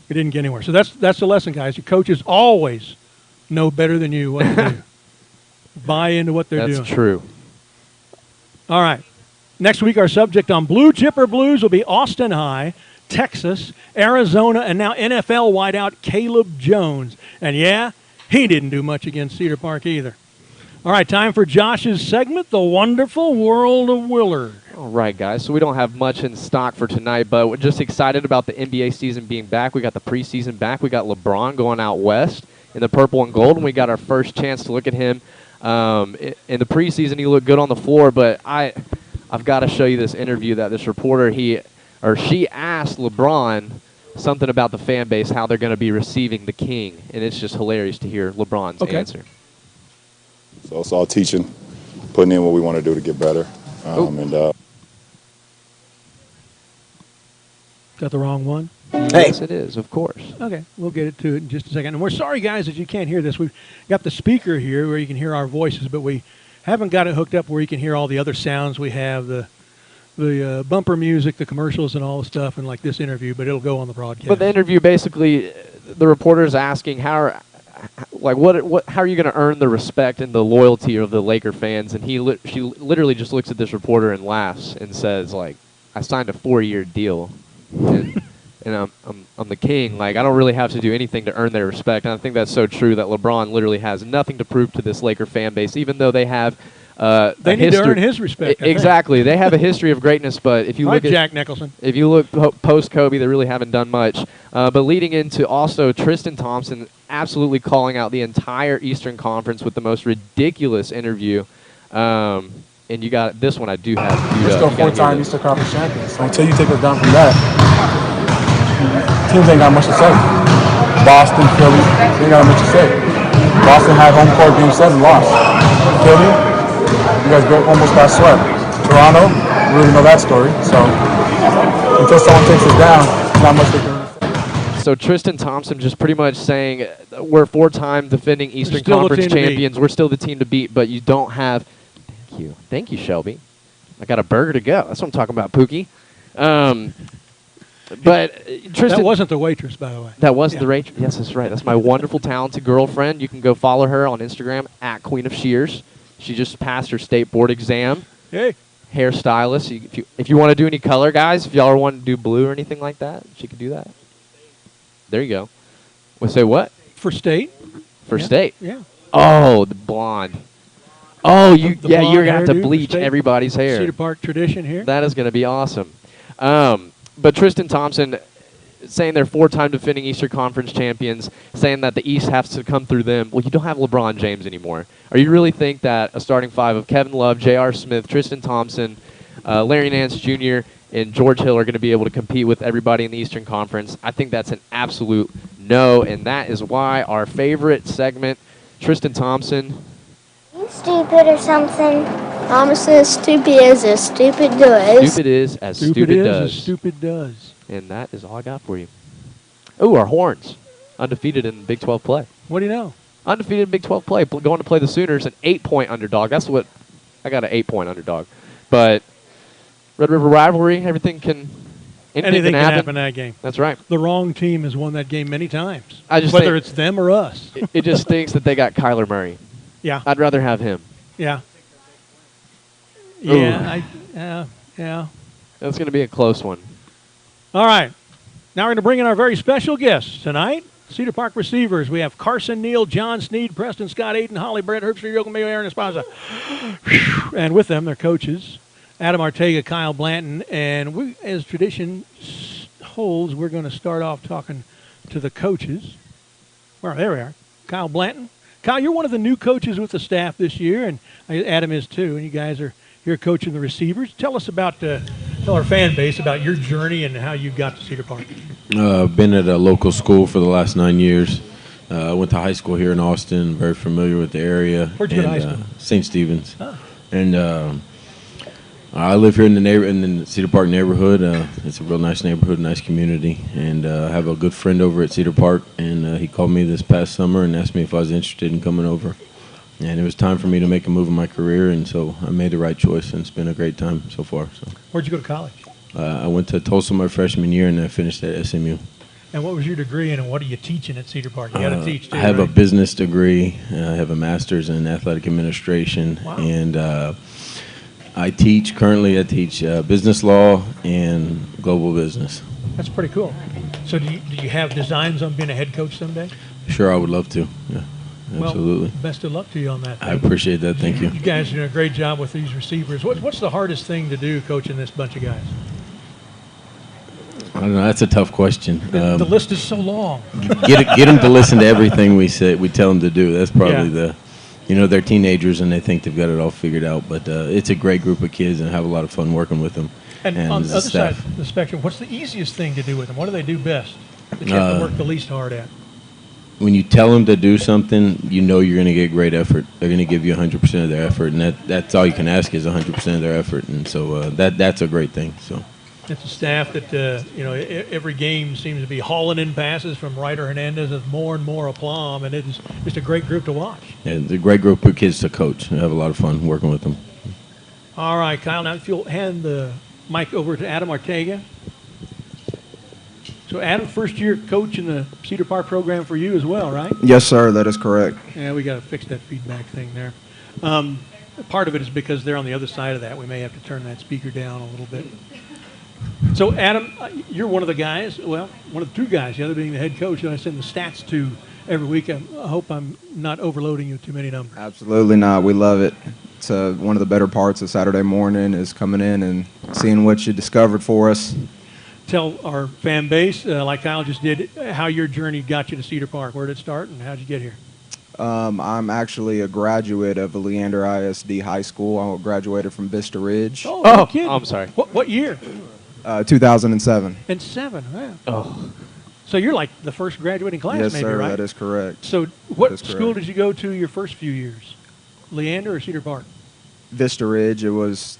didn't get anywhere. So that's the lesson, guys. Your coaches always know better than you what to do. Buy into what they're doing. That's true. All right. Next week, our subject on Blue Chipper Blues will be Austin High, Texas, Arizona, and now NFL wideout Caleb Jones. And yeah, he didn't do much against Cedar Park either. All right, time for Josh's segment, The Wonderful World of Willard. All right, guys. So we don't have much in stock for tonight, but we're just excited about the NBA season being back. We got the preseason back. We got LeBron going out west in the purple and gold, and we got our first chance to look at him. In the preseason, he looked good on the floor, but I've got to show you this interview that this reporter, she asked LeBron something about the fan base, how they're going to be receiving the king, and it's just hilarious to hear LeBron's answer. So it's all teaching, putting in what we want to do to get better. Got the wrong one? Yes, it is, of course. Okay, we'll get to it in just a second. And we're sorry, guys, that you can't hear this. We've got the speaker here where you can hear our voices, but we haven't got it hooked up where you can hear all the other sounds we have, the bumper music, the commercials, and all the stuff, and like this interview, but it'll go on the broadcast. But the interview, basically, the reporter is asking how are you going to earn the respect and the loyalty of the Laker fans? And she literally just looks at this reporter and laughs and says, like, I signed a 4-year deal. And and I'm the king. Like, I don't really have to do anything to earn their respect. And I think that's so true that LeBron literally has nothing to prove to this Laker fan base, even though they have they need to earn his respect. Exactly. They have a history of greatness, but if you look at Jack Nicholson, if you look post Kobe, they really haven't done much. But leading into also Tristan Thompson absolutely calling out the entire Eastern Conference with the most ridiculous interview. And you got this one. I do have. We're still 4-time Eastern Conference champions. So until you take us down from that, teams ain't got much to say. Boston, Philly, they ain't got much to say. Boston had home court game 7, lost. Philly, you guys almost got swept. Toronto, we really know that story. So until someone takes us down, not much they can. So Tristan Thompson just pretty much saying we're 4-time defending Eastern Conference champions. We're still the team to beat, but you don't have. Thank you, Shelby. I got a burger to go. That's what I'm talking about, Pookie. But Tristan, that wasn't the waitress, by the way. That wasn't the waitress. Yes, that's right. That's my wonderful, talented girlfriend. You can go follow her on Instagram at Queen of Shears. She just passed her state board exam. Hey. Hairstylist. If you want to do any color, guys, if y'all want to do blue or anything like that, she could do that. There you go. We'll say what? For state. For state. Yeah. Oh, the blonde. Oh, you're gonna have to bleach everybody's hair. Cedar Park tradition here. That is gonna be awesome. But Tristan Thompson saying they're 4-time defending Eastern Conference champions, saying that the East has to come through them. Well, you don't have LeBron James anymore. Or you really think that a starting 5 of Kevin Love, J.R. Smith, Tristan Thompson, Larry Nance Jr., and George Hill are going to be able to compete with everybody in the Eastern Conference? I think that's an absolute no, and that is why our favorite segment, Tristan Thompson. Stupid or something. Mama says stupid is as stupid does. Stupid is as stupid does. As stupid does. And that is all I got for you. Oh, our Horns. Undefeated in Big 12 play. What do you know? Undefeated in Big 12 play. Going to play the Sooners, an 8-point underdog. That's what I got, an 8-point underdog. But Red River rivalry, anything can happen in that game. That's right. The wrong team has won that game many times. Whether it's them or us. It just stinks that they got Kyler Murray. Yeah. I'd rather have him. Yeah. Ooh. Yeah. That's going to be a close one. All right. Now we're going to bring in our very special guests tonight. Cedar Park receivers. We have Carson Neal, John Sneed, Preston Scott, Aiden Holly, Brett Herbster, Yogan Mayo, Aaron Esparza. And with them, their coaches, Adam Ortega, Kyle Blanton. And we, as tradition holds, we're going to start off talking to the coaches. Well, there we are. Kyle Blanton. Kyle, you're one of the new coaches with the staff this year, and Adam is too, and you guys are here coaching the receivers. Tell us about, tell our fan base about your journey and how you got to Cedar Park. Been at a local school for the last 9 years. I went to high school here in Austin, very familiar with the area. Where'd you go to high school? St. Stephen's. Oh. And I live here in the Cedar Park neighborhood. It's a real nice neighborhood, nice community, and I have a good friend over at Cedar Park, and he called me this past summer and asked me if I was interested in coming over. And it was time for me to make a move in my career, and so I made the right choice, and it's been a great time so far. So. Where'd you go to college? I went to Tulsa my freshman year, and I finished at SMU. And what was your degree in, and what are you teaching at Cedar Park? You got to teach, too, I have right? a business degree. I have a master's in athletic administration. Wow. And I teach business law and global business. That's pretty cool. So do you have designs on being a head coach someday? Sure, I would love to. Yeah, absolutely. Well, best of luck to you on that. I appreciate that. Thank you. You guys are doing a great job with these receivers. What's the hardest thing to do coaching this bunch of guys? I don't know. That's a tough question. The list is so long. Get them to listen to everything we tell them to do. That's probably they're teenagers and they think they've got it all figured out. But it's a great group of kids and I have a lot of fun working with them. And on the other side of the spectrum, what's the easiest thing to do with them? What do they do best that you have to work the least hard at? When you tell them to do something, you know you're going to get great effort. They're going to give you 100% of their effort, and that's all you can ask is 100% of their effort. And so that's a great thing. So. It's a staff that, every game seems to be hauling in passes from Ryder Hernandez with more and more aplomb, and it's just a great group to watch. Yeah, it's a great group of kids to coach. I have a lot of fun working with them. All right, Kyle, now if you'll hand the mic over to Adam Ortega. So, Adam, first-year coach in the Cedar Park program for you as well, right? Yes, sir, that is correct. Yeah, we got to fix that feedback thing there. Part of it is because they're on the other side of that. We may have to turn that speaker down a little bit. So, Adam, you're one of the guys, well, one of the two guys, the other being the head coach, that I send the stats to every week. I hope I'm not overloading you with too many numbers. Absolutely not. We love it. It's one of the better parts of Saturday morning is coming in and seeing what you discovered for us. Tell our fan base, like Kyle just did, how your journey got you to Cedar Park. Where did it start and how did you get here? I'm actually a graduate of Leander ISD High School. I graduated from Vista Ridge. Oh, no kidding. I'm sorry. What year? 2007. In 7, wow. Oh. So you're like the first graduating class, Yes, maybe, sir. right? That is correct. So what That is school correct. did you go to your first few years? Leander or Cedar Park? Vista Ridge. It was.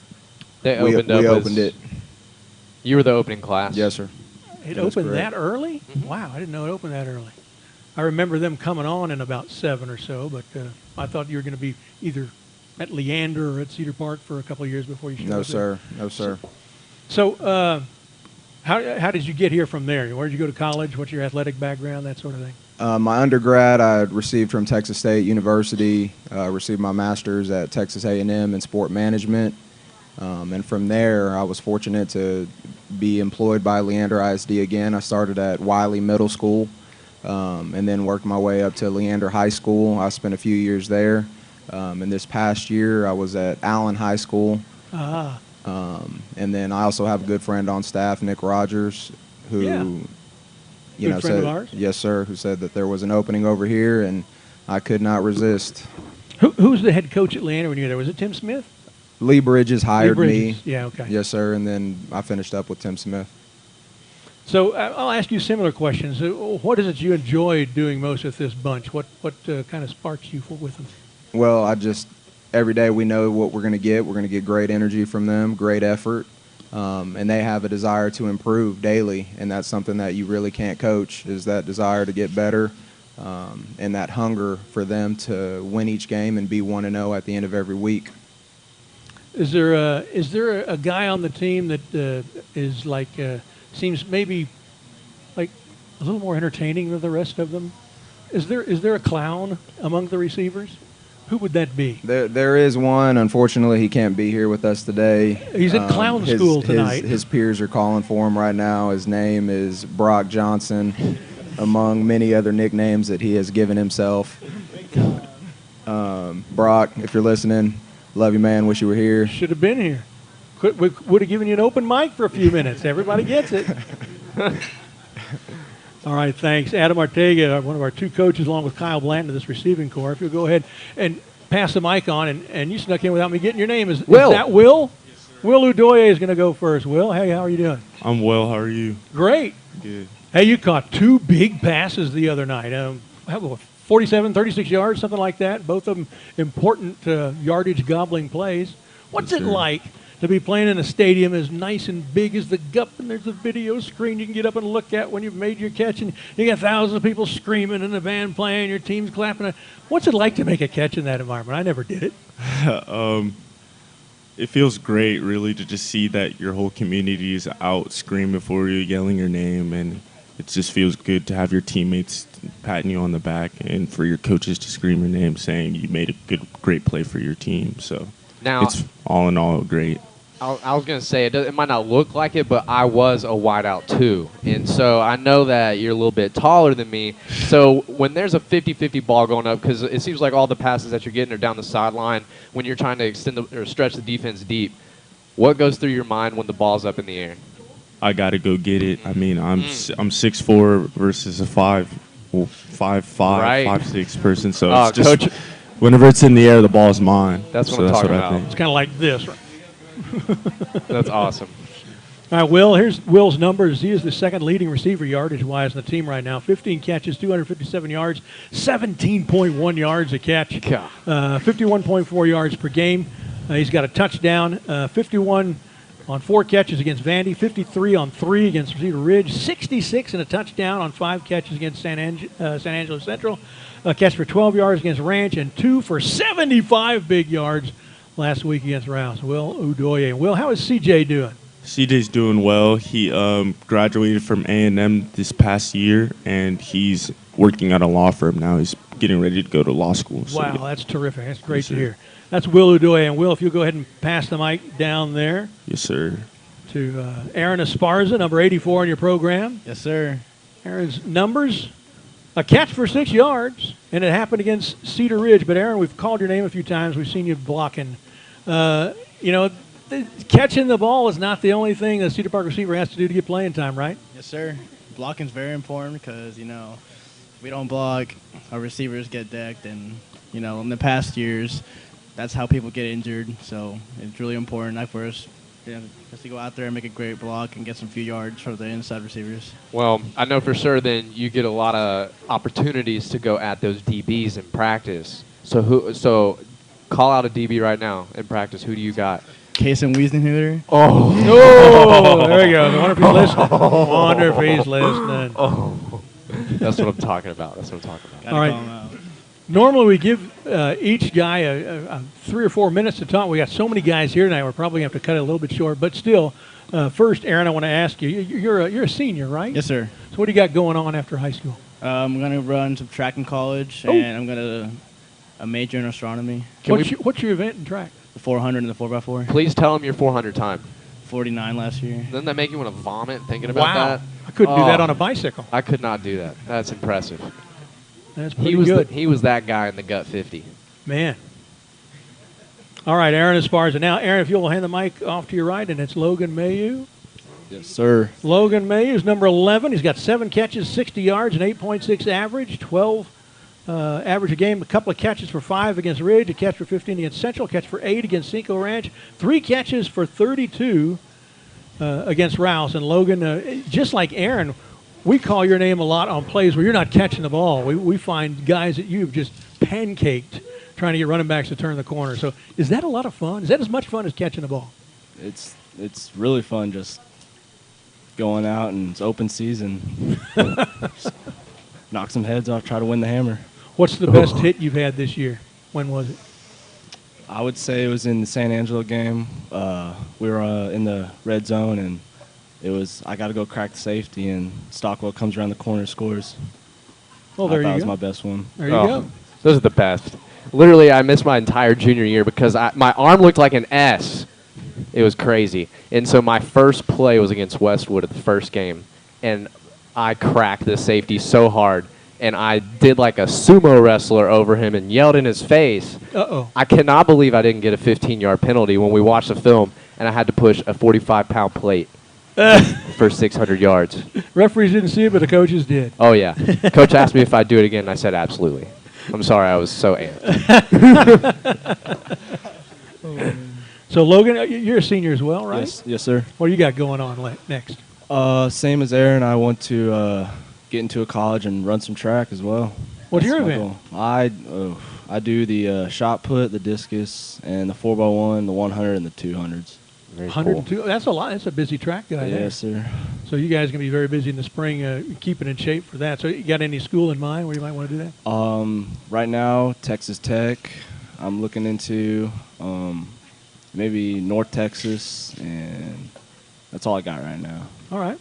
They we opened up. we opened it. You were the opening class. Yes, sir. It That is opened correct. that early? Wow, I didn't know it opened that early. I remember them coming on in about 7 or so, but I thought you were going to be either at Leander or at Cedar Park for a couple of years before you showed No, up there. sir. No, sir. So how did you get here from there? Where did you go to college? What's your athletic background, that sort of thing? My undergrad I received from Texas State University. Received my master's at Texas A&M in sport management. And from there, I was fortunate to be employed by Leander ISD again. I started at Wiley Middle School and then worked my way up to Leander High School. I spent a few years there. And this past year, I was at Allen High School. Ah. And then I also have a good friend on staff, Nick Rogers, who, Yeah. you know, Good friend of said, ours? yes, sir, who said that there was an opening over here, and I could not resist. Who's the head coach at Leander when you were there? Was it Tim Smith? Lee Bridges hired Bridges. me. Yeah, okay. Yes, sir, and then I finished up with Tim Smith. So I'll ask you similar questions. What is it you enjoy doing most with this bunch? What kind of sparks you with them? Well, every day we know what we're going to get. We're going to get great energy from them, great effort, and they have a desire to improve daily, and that's something that you really can't coach, is that desire to get better and that hunger for them to win each game and be 1-0 at the end of every week. Is there a guy on the team that is like seems maybe like a little more entertaining than the rest of them? Is there a clown among the receivers? Who would that be? There is one. Unfortunately, he can't be here with us today. He's at clown school tonight. His peers are calling for him right now. His name is Brock Johnson, among many other nicknames that he has given himself. Brock, if you're listening, love you, man. Wish you were here. Should have been here. We would have given you an open mic for a few minutes. Everybody gets it. All right, thanks. Adam Ortega, one of our two coaches, along with Kyle Blanton of this receiving corps. If you'll go ahead and pass the mic on, and you snuck in without me getting your name. Is that Will? Yes, sir. Will Udoye is going to go first. Will, hey, how are you doing? I'm well. How are you? Great. Good. Hey, you caught 2 big passes the other night. 47, 36 yards, something like that. Both of them important yardage gobbling plays. What's it like to be playing in a stadium as nice and big as the Gup, and there's a video screen you can get up and look at when you've made your catch, and you got thousands of people screaming and the band playing, your team's clapping. What's it like to make a catch in that environment? I never did it. It feels great, really, to just see that your whole community is out screaming for you, yelling your name, and it just feels good to have your teammates patting you on the back and for your coaches to scream your name saying you made a great play for your team. So now, it's all in all great. I was going to say, it might not look like it, but I was a wideout too. And so I know that you're a little bit taller than me. So when there's a 50-50 ball going up, because it seems like all the passes that you're getting are down the sideline, when you're trying to extend or stretch the defense deep, what goes through your mind when the ball's up in the air? I got to go get it. I mean, I'm 6'4" versus a 5'5", 5'6" person. So it's just Coach, whenever it's in the air, the ball's mine. That's what I'm talking about. I think. It's kind of like this, right? That's awesome. All right, Will, here's Will's numbers. He is the second leading receiver yardage-wise in the team right now. 15 catches, 257 yards, 17.1 yards a catch, 51.4 yards per game. He's got a touchdown, 51 on 4 catches against Vandy, 53 on 3 against Cedar Ridge, 66 and a touchdown on 5 catches against San Angelo Central, a catch for 12 yards against Ranch, and 2 for 75 big yards last week against Rouse. Will Udoye. Will, how is CJ doing? CJ's doing well. He graduated from A&M this past year, and he's working at a law firm now. He's getting ready to go to law school. So, Wow, yeah. that's terrific. That's great Yes, to sir. hear. That's Will Udoye. And Will, if you'll go ahead and pass the mic down there. Yes, sir. to Aaron Esparza, number 84 in your program. Yes, sir. Aaron's numbers, a catch for 6 yards, and it happened against Cedar Ridge. But, Aaron, we've called your name a few times. We've seen you blocking. Catching the ball is not the only thing a Cedar Park receiver has to do to get playing time, right? Yes, sir. Blocking's very important because, if we don't block, our receivers get decked. And, in the past years, that's how people get injured. So it's really important for us just to go out there and make a great block and get some few yards for the inside receivers. Well, I know for sure then you get a lot of opportunities to go at those DBs in practice. So call out a DB right now in practice. Who do you got? Case and Wiesenhutter. Oh, there we go. I wonder if he's listening. Wonder if he's listening. Oh, that's what I'm talking about. All right. Normally we give each guy a 3 or 4 minutes to talk. We got so many guys here tonight. We're probably going to have to cut it a little bit short. But still, first, Aaron, I want to ask you. You're a senior, right? Yes, sir. So what do you got going on after high school? I'm going to run some track in college, and I'm going to major in astronomy. What's your event in track? The 400 and the 4x4. Please tell them your 400 time. 49 last year. Doesn't that make you want to vomit thinking about that? I couldn't do that on a bicycle. I could not do that. That's impressive. That's pretty good. He was that guy in the gut 50. Man. All right, Aaron Esparza. Now, Aaron, if you'll hand the mic off to your right, and it's Logan Mayu. Yes, sir. Logan Mayu is number 11. He's got 7 catches, 60 yards, an 8.6 average, 12 average a game, a couple of catches for 5 against Ridge, a catch for 15 against Central, a catch for 8 against Cinco Ranch, 3 catches for 32 against Rouse. And Logan, just like Aaron, we call your name a lot on plays where you're not catching the ball. We find guys that you've just pancaked trying to get running backs to turn the corner. So is that a lot of fun? Is that as much fun as catching the ball? It's really fun just going out and it's open season. Knock some heads off, try to win the hammer. What's the best hit you've had this year? When was it? I would say it was in the San Angelo game. We were in the red zone, and I got to go crack the safety, and Stockwell comes around the corner, scores. Well, there you go. That was my best one. There you go. Those are the best. Literally, I missed my entire junior year because my arm looked like an S. It was crazy. And so my first play was against Westwood at the first game, and I cracked the safety so hard, and I did like a sumo wrestler over him and yelled in his face. Uh-oh. I cannot believe I didn't get a 15-yard penalty when we watched the film, and I had to push a 45-pound plate for 600 yards. Referees didn't see it, but the coaches did. Oh, yeah. Coach asked me if I'd do it again, and I said absolutely. I'm sorry, I was so amped. So, Logan, you're a senior as well, right? Yes, sir. What do you got going on next? Same as Aaron, I want to get into a college and run some track as well. What's your my event? goal. I do the shot put, the discus, and the 4x1, the 100, and the 200s. Very 102. That's a lot. That's a busy track guy there. Yes, sir. So you guys are going to be very busy in the spring keeping in shape for that. So you got any school in mind where you might want to do that? Right now, Texas Tech. I'm looking into maybe North Texas, and that's all I got right now. All right.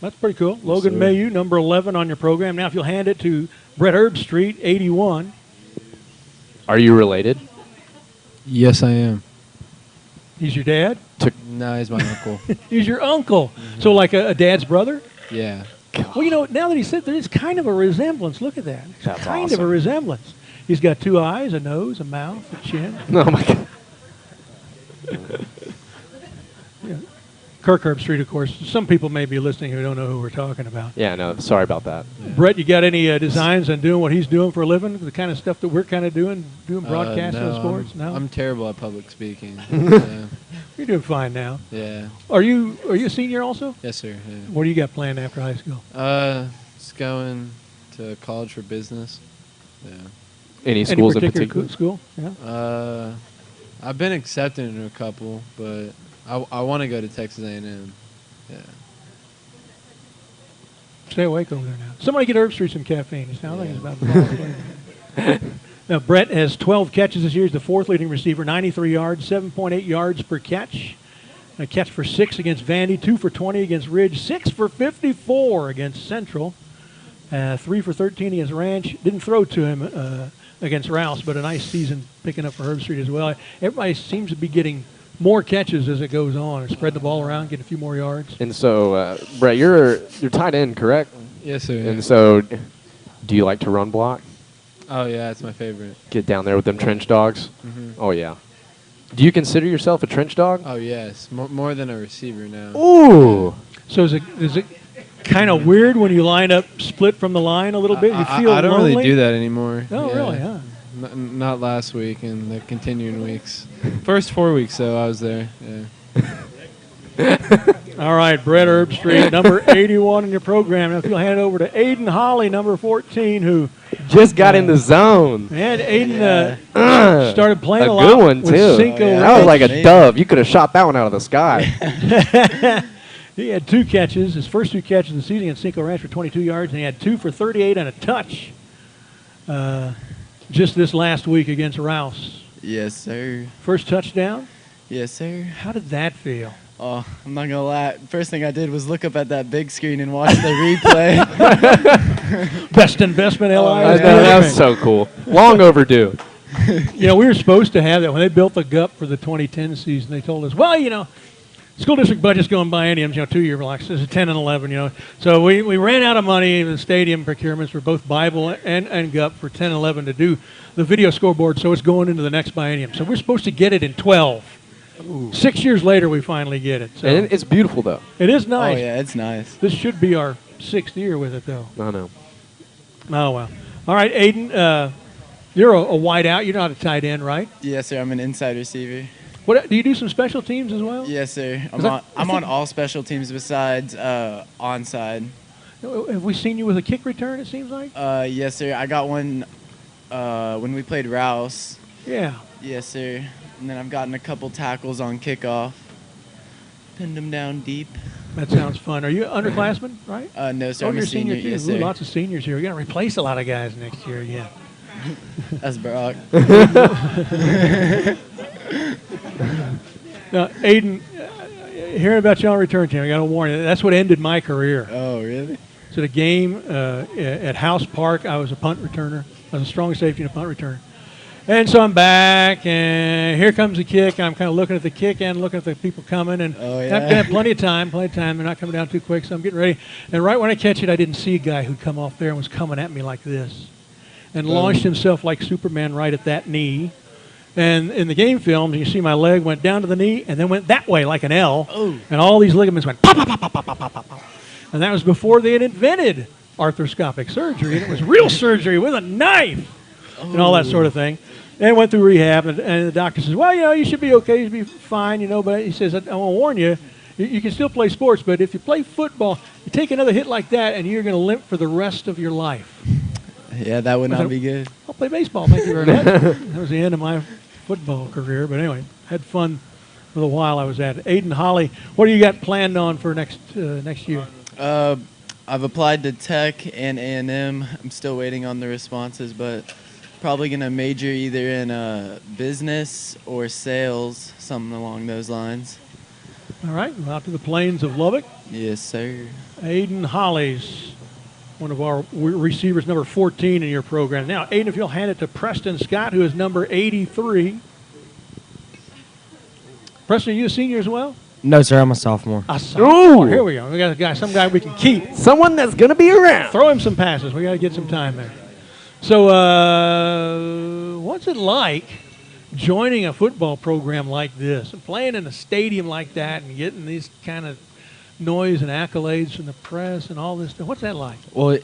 That's pretty cool. Logan sir. Mayu, number 11 on your program. Now, if you'll hand it to Brett Herbstreet, 81. Are you related? Yes, I am. He's your dad? No, he's my uncle. He's your uncle. Mm-hmm. So like a dad's brother? Yeah. Well, now that he said there is kind of a resemblance. Look at that. That's kind awesome. of a resemblance. He's got 2 eyes, a nose, a mouth, a chin. Oh, my God. Yeah. Kirk Herbstreet, of course. Some people may be listening who don't know who we're talking about. Yeah, no, sorry about that. Yeah. Brett, you got any designs on doing what he's doing for a living? The kind of stuff that we're kind of doing broadcasting and sports? No? I'm terrible at public speaking. Yeah. You're doing fine now. Yeah. Are you a senior also? Yes, sir. Yeah. What do you got planned after high school? Just going to college for business. Yeah. Any schools in particular? particular? School? Yeah. I've been accepted into a couple, but I want to go to Texas A&M. Yeah. Stay awake over there now. Somebody get Herbstreet some caffeine. It sounds like he's about to fall. Now, Brett has 12 catches this year. He's the 4th leading receiver, 93 yards, 7.8 yards per catch. A catch for 6 against Vandy, 2 for 20 against Ridge, 6 for 54 against Central, 3 for 13 against Ranch. Didn't throw to him against Rouse, but a nice season picking up for Herbstreet as well. Everybody seems to be getting more catches as it goes on and spread the ball around, get a few more yards. And so, Brett, you're tight end, correct? Yes, sir. And so, do you like to run block? Oh, yeah, it's my favorite. Get down there with them trench dogs? Mhm. Oh, yeah. Do you consider yourself a trench dog? Oh, yes. More than a receiver now. Ooh. So is it kind of weird when you line up split from the line a little bit? You feel I don't lonely? really do that anymore. Oh, Yeah. really? Huh? Not last week and the continuing weeks. First 4 weeks, though, I was there. Yeah. All right, Brett Herbstreit, number 81 in your program. Now, if you'll hand it over to Aiden Holly, number 14, who just got in the zone. And Aiden started playing a lot. good one, with too. Cinco That was like a Ranch. dove. You could have shot that one out of the sky. He had 2 catches, his first 2 catches of the season against Cinco Ranch for 22 yards, and he had 2 for 38 and a touch just this last week against Rouse. Yes, sir. First touchdown? Yes, sir. How did that feel? Oh, I'm not gonna lie. First thing I did was look up at that big screen and watch the replay. Best investment LI. That was so cool. Long overdue. You know, we were supposed to have that. When they built the GUP for the 2010 season, they told us, well, you know, school district budget's going bienniums, 2-year blocks. This is 10 and 11, So we ran out of money in the stadium procurements for both Bible and GUP for 10 and 11 to do the video scoreboard, so it's going into the next biennium. So we're supposed to get it in 12. Ooh. 6 years later, we finally get it. So And it's beautiful, though. It is nice. Oh, yeah, it's nice. This should be our 6th year with it, though. I know. Oh, well. All right, Aiden, you're a wide out. You're not a tight end, right? Yes, sir. I'm an inside receiver. What do you do? Some special teams as well? Yes, sir. I I'm on all special teams besides onside. Have we seen you with a kick return? It seems like. Yes, sir. I got one when we played Rouse. Yeah. Yes, sir. And then I've gotten a couple tackles on kickoff. Pinned them down deep. That sounds fun. Are you underclassmen, right? No, sir. Oh, I'm you're a senior. too. Yes, Ooh, sir. lots of seniors here. We're going to replace a lot of guys next year again. That's Brock. Now, Aiden, hearing about you on return team, I got to warn you, that's what ended my career. Oh, really? So the game at House Park, I was a punt returner. I was a strong safety and a punt returner. And so I'm back, and here comes the kick. I'm kind of looking at the kick and looking at the people coming, and Oh, I'm yeah. going to have plenty of time. They're not coming down too quick, so I'm getting ready. And right when I catch it, I didn't see a guy who'd come off there and was coming at me like this and launched himself like Superman right at that knee. And in the game films, you see my leg went down to the knee and then went that way like an L. Oh. And all these ligaments went pop, pop, pop, pop, pop, pop, pop, pop. And that was before they had invented arthroscopic surgery. And it was real surgery with a knife and all that sort of thing. And went through rehab, and the doctor says, well, you should be okay, you should be fine, but he says, I want to warn you, you can still play sports, but if you play football, you take another hit like that, and you're going to limp for the rest of your life. Yeah, that would not be good. I'll play baseball, thank you very much. That was the end of my football career, but anyway, had fun for the while I was at it. Aiden Holly, what do you got planned on for next year? I've applied to Tech and A&M. I'm still waiting on the responses, but probably going to major either in business or sales, something along those lines. All right, out to the plains of Lubbock. Yes, sir. Aiden Holly's one of our receivers, number 14 in your program. Now, Aiden, if you'll hand it to Preston Scott, who is number 83. Preston, are you a senior as well? No, sir. I'm a sophomore. A sophomore. Here we go. We got a guy, some guy we can keep. Someone that's going to be around. Throw him some passes. We got to get some time there. So, what's it like joining a football program like this and playing in a stadium like that and getting these kind of noise and accolades from the press and all this stuff? What's that like? Well,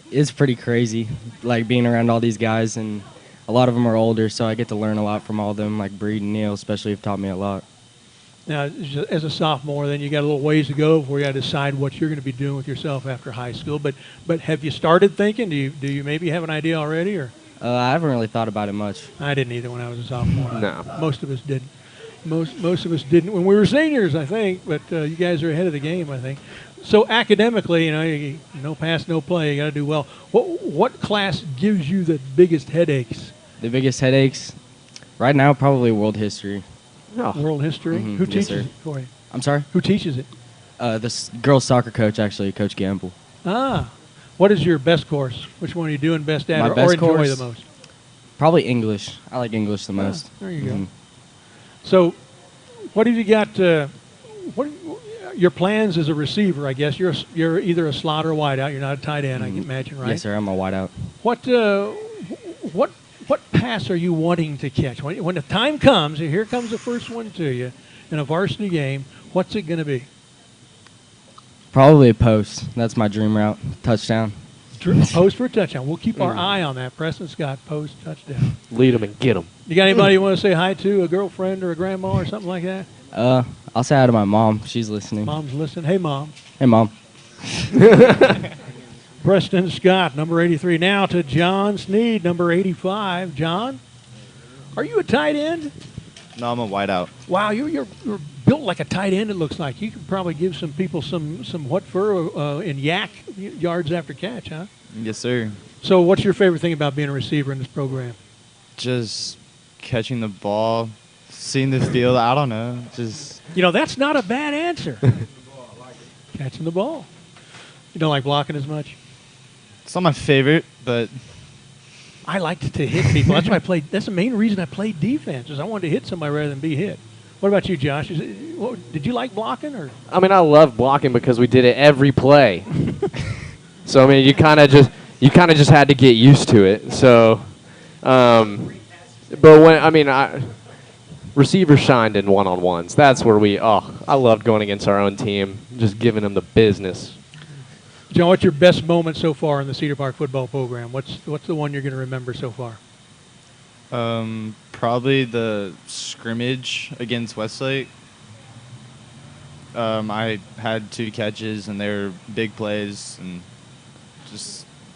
it's pretty crazy, like being around all these guys, and a lot of them are older, so I get to learn a lot from all of them, like Breed and Neil especially have taught me a lot. Now, as a sophomore, then you got a little ways to go before you got to decide what you're going to be doing with yourself after high school. But have you started thinking? Do you maybe have an idea already, or? I haven't really thought about it much. I didn't either when I was a sophomore. No. Most of us didn't. Most of us didn't when we were seniors, I think. But you guys are ahead of the game, I think. So academically, no pass, no play. You got to do well. What class gives you the biggest headaches? The biggest headaches, right now, probably world history. World history. Mhm, Who yes, teaches sir. it for you? I'm sorry? Who teaches it? This girls' soccer coach, actually, Coach Gamble. Ah. What is your best course? Which one are you doing best at My or best enjoy course? the most? Probably English. I like English the most. There you go. Mhm. So What have you got? What your plans as a receiver? I guess you're either a slot or a wideout. You're not a tight end, I can imagine, right? Yes, sir. I'm a wideout. What pass are you wanting to catch when the time comes? Here comes the first one to you in a varsity game. What's it going to be? Probably a post. That's my dream route. Touchdown. Post for a touchdown. We'll keep our eye on that. Preston Scott, post, touchdown. Lead them and get them. You got anybody you want to say hi to, a girlfriend or a grandma or something like that? I'll say hi to my mom. She's listening. Mom's listening. Hey, Mom. Hey, Mom. Preston Scott, number 83. Now to John Sneed, number 85. John, are you a tight end? No, I'm a wideout. Wow, you're built like a tight end, it looks like. You could probably give some people some what for in yak yards after catch, huh? Yes, sir. So what's your favorite thing about being a receiver in this program? Just catching the ball, seeing the field. I don't know. Just that's not a bad answer. Catching the ball. You don't like blocking as much? It's not my favorite, but I like to hit people. That's why I played. That's the main reason I played defense, is I wanted to hit somebody rather than be hit. What about you, Josh? Did you like blocking, or? I mean, I love blocking because we did it every play. So I mean, you kind of just had to get used to it. So, but receivers shined in one-on-ones. That's where I loved going against our own team, just giving them the business. John, what's your best moment so far in the Cedar Park football program? What's the one you're going to remember so far? Probably the scrimmage against Westlake. I had 2 catches, and they were big plays, and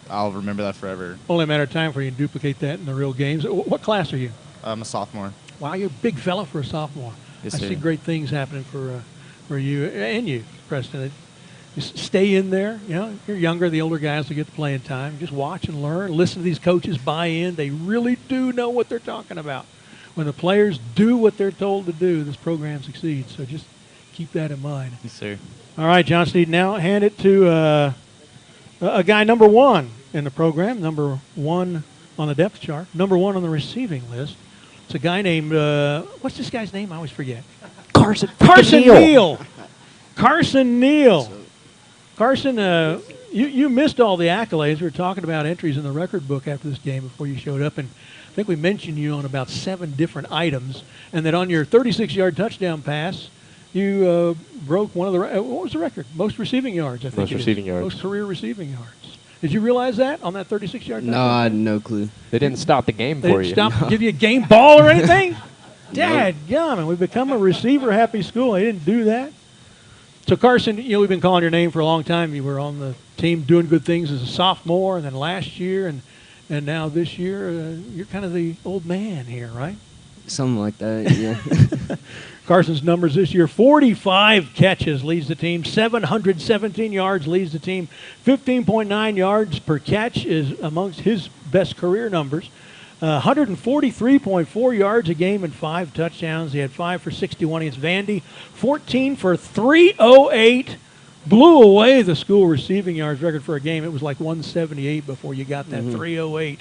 I'll remember that forever. Only a matter of time for you to duplicate that in the real games. What class are you? I'm a sophomore. Wow, you're a big fella for a sophomore. Yes, I sir. see great things happening for you and you, Preston. Just stay in there. You're younger. The older guys will get the playing time. Just watch and learn. Listen to these coaches buy in. They really do know what they're talking about. When the players do what they're told to do, this program succeeds. So just keep that in mind. Yes, sir. All right, John Sneed, now hand it to a guy number 1 in the program, number 1 on the depth chart, number 1 on the receiving list. It's a guy named, what's this guy's name? I always forget. Carson Neal. Carson Neal. Carson, you missed all the accolades. We were talking about entries in the record book after this game before you showed up, and I think we mentioned you on about 7 different items, and that on your 36-yard touchdown pass, you broke one of the what was the record? Most receiving yards, I think. Most receiving yards. Most career receiving yards. Did you realize that on that 36-yard? No, I had no clue. They didn't stop the game for you. They didn't give you a game ball or anything? Dadgummit, we've become a receiver-happy school. They didn't do that. So, Carson, we've been calling your name for a long time. You were on the team doing good things as a sophomore, and then last year, and now this year, you're kind of the old man here, right? Something like that, yeah. Carson's numbers this year: 45 catches leads the team, 717 yards leads the team, 15.9 yards per catch is amongst his best career numbers, 143.4 yards a game and 5 touchdowns. He had 5 for 61 against Vandy, 14 for 308. Blew away the school receiving yards record for a game. It was like 178 before you got that 308.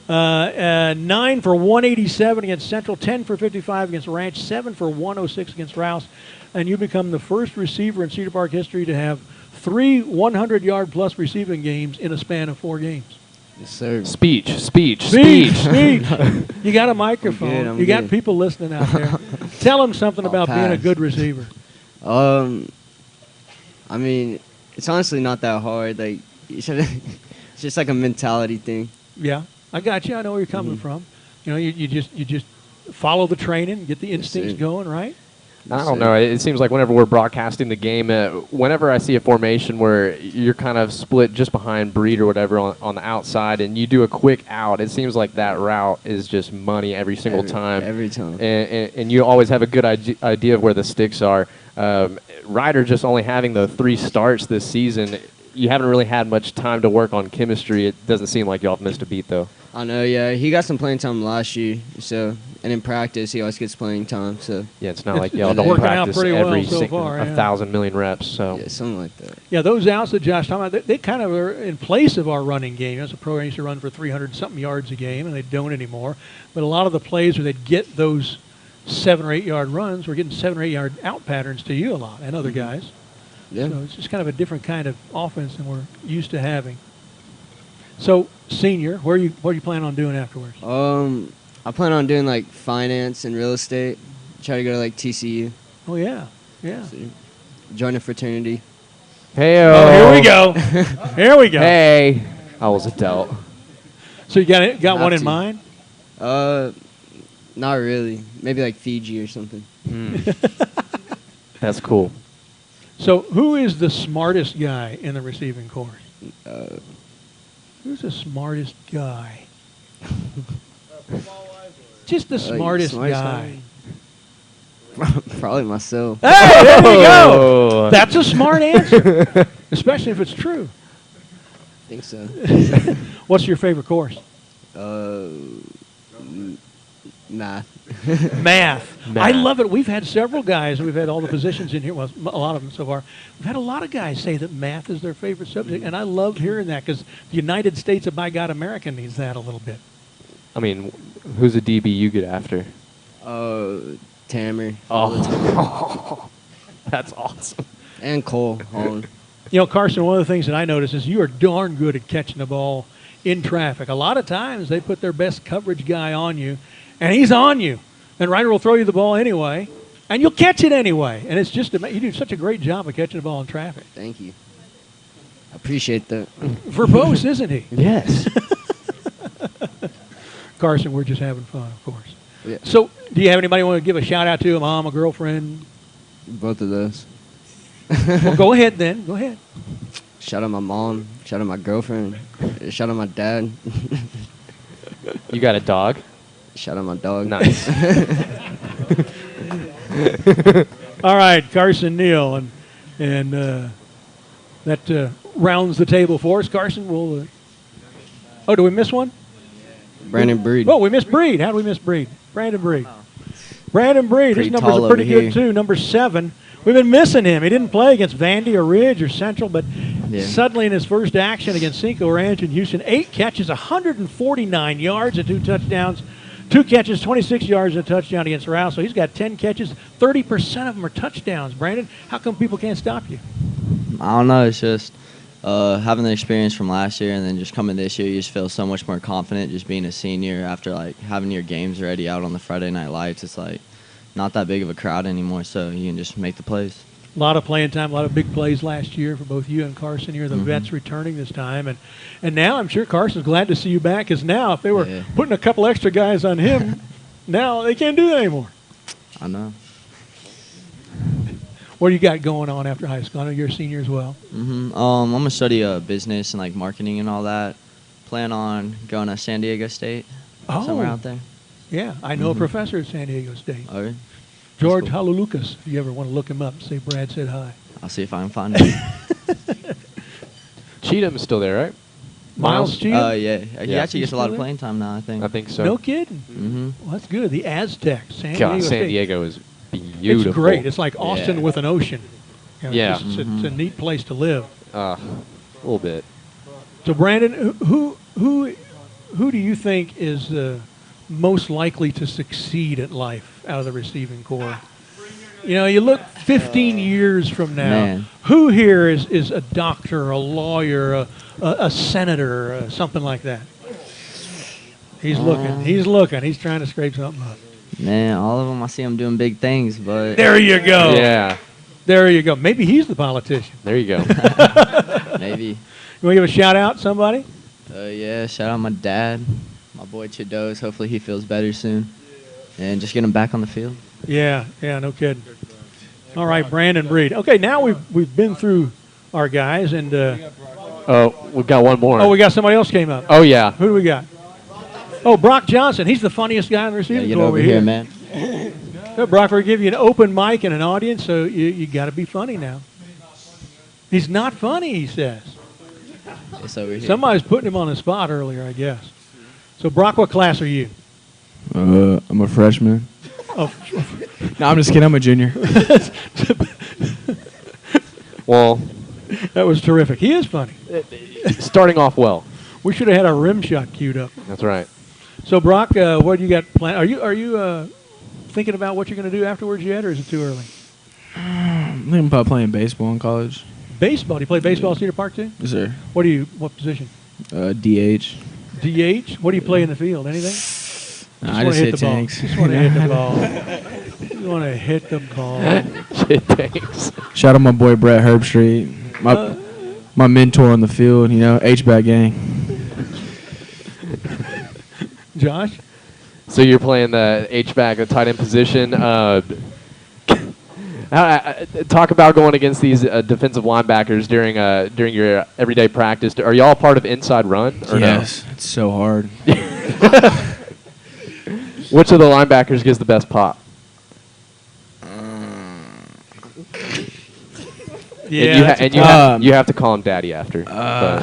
9 for 187 against Central, 10 for 55 against Ranch, 7 for 106 against Rouse. And you become the first receiver in Cedar Park history to have 3 100-yard-plus receiving games in a span of 4 games. Yes, sir. Speech. You got a microphone. I'm you got good. people listening out there. Tell them something about being a good receiver. I mean, it's honestly not that hard. Like, it's just like a mentality thing. Yeah, I got you. I know where you're coming from. You just follow the training, get the instincts going, right? I don't know. It seems like whenever we're broadcasting the game, whenever I see a formation where you're kind of split just behind Breed or whatever on the outside, and you do a quick out, it seems like that route is just money every single time. Every time. And you always have a good idea of where the sticks are. Ryder just only having the 3 starts this season, you haven't really had much time to work on chemistry. It doesn't seem like y'all have missed a beat, though. I know, yeah. He got some playing time last year, and in practice, he always gets playing time. So yeah, it's not like y'all don't working out practice pretty every well so far, 1,000 million reps. So yeah, something like that. Yeah, those outs that Josh talking about, they kind of are in place of our running game. That's a program used to run for 300-something yards a game, and they don't anymore. But a lot of the plays where they'd get those 7 or 8 yard runs. We're getting 7 or 8 yard out patterns to you a lot and other guys. Yeah. So it's just kind of a different kind of offense than we're used to having. So, senior, what are you planning on doing afterwards? I plan on doing like finance and real estate. Try to go to like TCU. Oh yeah. Join a fraternity. Hey, here we go. Here we go. Hey, I was a dealt. So you got one in mind? Not really. Maybe like Fiji or something. That's cool. So who is the smartest guy in the receiving corps? Who's the smartest guy? Just the smartest guy. Probably myself. Hey, there you go. That's a smart answer, especially if it's true. I think so. What's your favorite course? Math. Math. I love it. We've had several guys. We've had all the positions in here. Well, a lot of them so far. We've had a lot of guys say that math is their favorite subject, and I love hearing that because the United States of by God America needs that a little bit. I mean, who's a DB you get after? Tamer. Oh, that's awesome. And Cole Holland. You know, Carson, one of the things that I notice is you are darn good at catching the ball in traffic. A lot of times they put their best coverage guy on you, and he's on you. And Ryder will throw you the ball anyway, and you'll catch it anyway. And it's just, you do such a great job of catching the ball in traffic. Thank you. I appreciate that. Verbose, isn't he? Yes. Carson, we're just having fun, of course. Yeah. So, do you have anybody you want to give a shout-out to, a mom, a girlfriend? Both of those. Well, go ahead then. Go ahead. Shout out my mom. Shout out my girlfriend. Shout out my dad. You got a dog? Shout out my dog. Nice. All right, Carson Neal, and that rounds the table for us. Carson, we'll. Oh, do we miss one? Brandon Breed. Oh, we missed Breed. How do we miss Breed? Brandon Breed. Brandon Breed. His numbers are pretty good, too. Number 7. We've been missing him. He didn't play against Vandy or Ridge or Central, but suddenly in his first action against Cinco Ranch in Houston, 8 catches, 149 yards and 2 touchdowns. 2 catches, 26 yards and a touchdown against Rouse. So he's got 10 catches. 30% of them are touchdowns. Brandon, how come people can't stop you? I don't know. It's just having the experience from last year and then just coming this year, you just feel so much more confident just being a senior after, like, having your games ready out on the Friday Night Lights. It's, like, not that big of a crowd anymore, so you can just make the plays. A lot of playing time, a lot of big plays last year for both you and Carson here. The vets returning this time. And now I'm sure Carson's glad to see you back, because now if they were putting a couple extra guys on him, now they can't do that anymore. I know. What do you got going on after high school? I know you're a senior as well. I'm going to study business and, like, marketing and all that. Plan on going to San Diego State, somewhere out there. Yeah, I know a professor at San Diego State. Oh, really? George Halulukas. If you ever want to look him up, say Brad said hi. I'll see if I can find him. Cheatham's still there, right? Miles Cheatham? Yeah. He actually gets a lot of playing time now, I think. I think so. No kidding. Well, that's good. The Aztecs, San God, Diego San State. Diego is beautiful. It's great. It's like Austin with an ocean. You know, Yeah. It's a neat place to live. A little bit. So, Brandon, who do you think is most likely to succeed at life out of the receiving corps? You know, you look 15 years from now, who here is a doctor, a lawyer, a senator, something like that? He's looking. He's trying to scrape something up. Man, all of them, I see them doing big things, but... There you go. Yeah. There you go. Maybe he's the politician. There you go. Maybe. You want to give a shout-out to somebody? Yeah, shout out my dad, my boy Chido's. Hopefully he feels better soon. And just get him back on the field. Yeah, no kidding. All right, Brandon Breed. Okay, now we've been through our guys, and we've got one more. Oh, we got somebody else came up. Oh, yeah. Who do we got? Oh, Brock Johnson. He's the funniest guy in the receiving Get corps over here, man. So, Brock, we're giving you an open mic and an audience, so you got to be funny now. He's not funny, he says. It's over here. Somebody's putting him on the spot earlier, I guess. So, Brock, what class are you? I'm a freshman. Oh. No, I'm just kidding. I'm a junior. Well, that was terrific. He is funny. Starting off well. We should have had our rim shot queued up. That's right. So, Brock, what do you got planned? Are you thinking about what you're going to do afterwards yet, or is it too early? I'm thinking about playing baseball in college. Baseball? Do you play baseball at Cedar Park too? Yes, sir. What position? DH. DH? What do you play in the field? Anything? I just hit tanks. Just want to hit the ball. Just want to hit the ball. Hit tanks. Shout out my boy Brett Herbstreit, my mentor on the field. H-back gang. Josh? So you're playing the H-back, the tight end position. Talk about going against these defensive linebackers during your everyday practice. Are y'all part of Inside Run? Or Yes, it's so hard. Which of the linebackers gives the best pop? Yeah, and you have to call him Daddy after. I'm